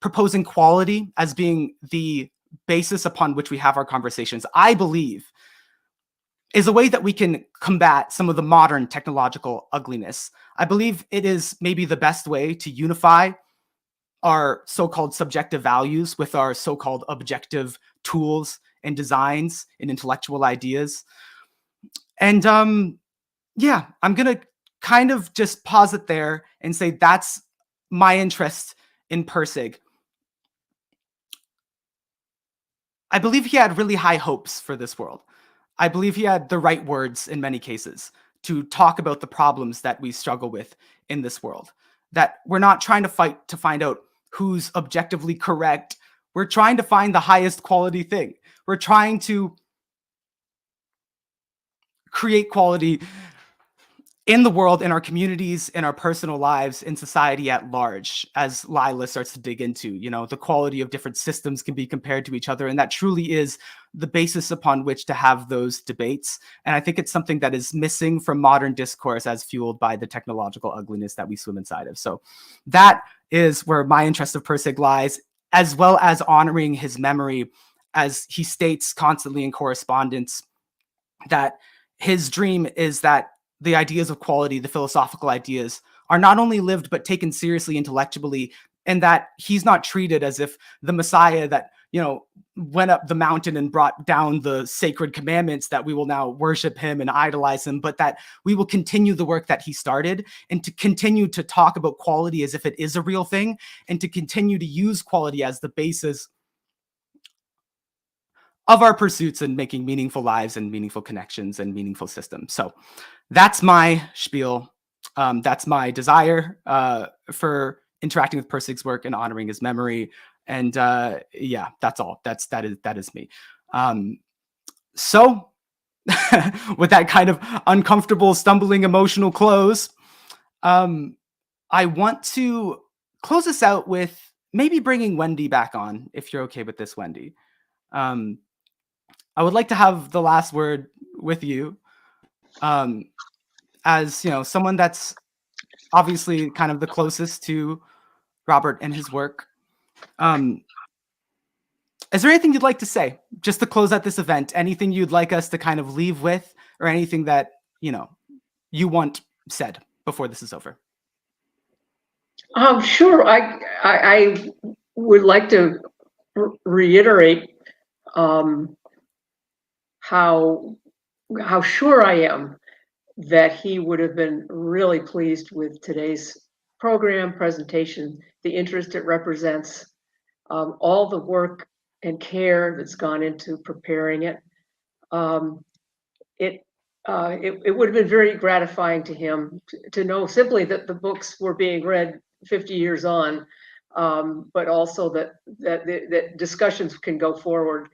[SPEAKER 1] proposing quality as being the basis upon which we have our conversations, I believe, is a way that we can combat some of the modern technological ugliness. I believe it is maybe the best way to unify our so-called subjective values with our so-called objective tools and designs and intellectual ideas. And yeah, I'm going to kind of just pause it there and say that's my interest in Pirsig. I believe he had really high hopes for this world. I believe he had the right words in many cases to talk about the problems that we struggle with in this world. That we're not trying to fight to find out who's objectively correct. We're trying to find the highest quality thing. We're trying to create quality in the world, in our communities, in our personal lives, in society at large, as Lila starts to dig into. The quality of different systems can be compared to each other, and that truly is the basis upon which to have those debates. And I think it's something that is missing from modern discourse as fueled by the technological ugliness that we swim inside of. So that is where my interest of Pirsig lies, as well as honoring his memory, as he states constantly in correspondence that his dream is that the ideas of quality, the philosophical ideas, are not only lived but taken seriously intellectually, and that he's not treated as if the Messiah that, went up the mountain and brought down the sacred commandments, that we will now worship him and idolize him, but that we will continue the work that he started, and to continue to talk about quality as if it is a real thing, and to continue to use quality as the basis of our pursuits and making meaningful lives and meaningful connections and meaningful systems. So that's my spiel. That's my desire for interacting with Pirsig's work and honoring his memory. And yeah, that's all. That is me. So with that kind of uncomfortable, stumbling, emotional close, I want to close this out with maybe bringing Wendy back on, if you're okay with this, Wendy. I would like to have the last word with you, as someone that's obviously kind of the closest to Robert and his work. Is there anything you'd like to say just to close out this event? Anything you'd like us to kind of leave with, or anything that you want said before this is over?
[SPEAKER 4] Sure. I would like to reiterate how sure I am that he would have been really pleased with today's program presentation, the interest it represents, all the work and care that's gone into preparing it. It would have been very gratifying to him to know simply that the books were being read 50 years on, but also that discussions can go forward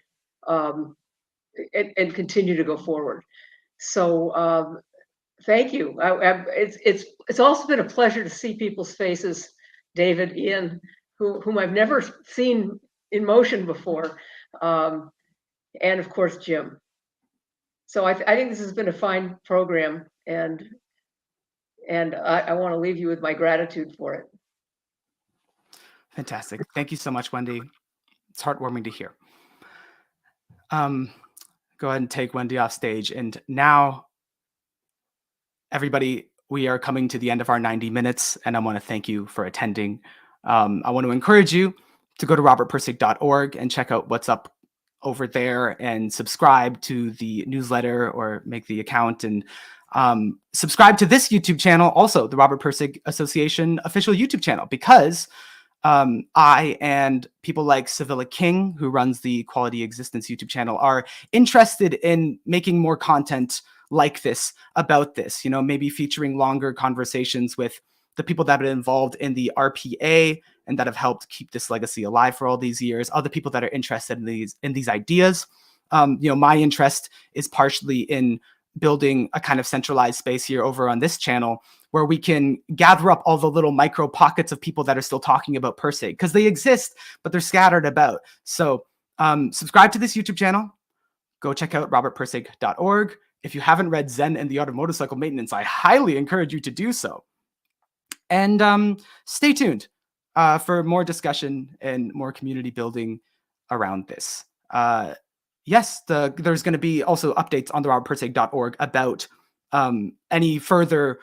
[SPEAKER 4] and continue to go forward. So thank you. It's also been a pleasure to see people's faces, David, Ian, whom I've never seen in motion before, and of course Jim. So I think this has been a fine program, and I want to leave you with my gratitude for it.
[SPEAKER 1] Fantastic. Thank you so much, Wendy. It's heartwarming to hear. go ahead and take Wendy off stage. And now, everybody, we are coming to the end of our 90 minutes, and I want to thank you for attending. I want to encourage you to go to robertpirsig.org and check out what's up over there and subscribe to the newsletter or make the account, and subscribe to this YouTube channel, also the Robert Pirsig Association official YouTube channel, because I and people like Sevilla King, who runs the Quality Existence YouTube channel, are interested in making more content like this about this, maybe featuring longer conversations with the people that have been involved in the RPA and that have helped keep this legacy alive for all these years, other people that are interested in these ideas. My interest is partially in building a kind of centralized space here over on this channel where we can gather up all the little micro pockets of people that are still talking about Pirsig, because they exist, but they're scattered about. So subscribe to this YouTube channel. Go check out robertpirsig.org. If you haven't read Zen and the Art of Motorcycle Maintenance, I highly encourage you to do so. And stay tuned for more discussion and more community building around this. Yes, there's going to be also updates on the robertpirsig.org about any further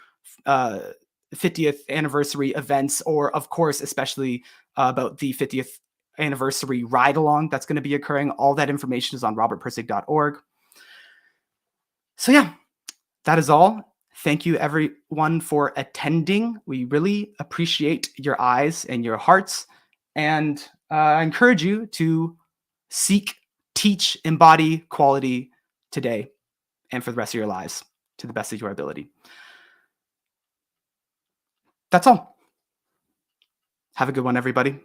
[SPEAKER 1] 50th anniversary events, or of course, especially about the 50th anniversary ride along that's going to be occurring. All that information is on robertpirsig.org. So yeah, that is all. Thank you everyone for attending. We really appreciate your eyes and your hearts. And I encourage you to seek, teach, embody quality today and for the rest of your lives to the best of your ability. That's all. Have a good one, everybody.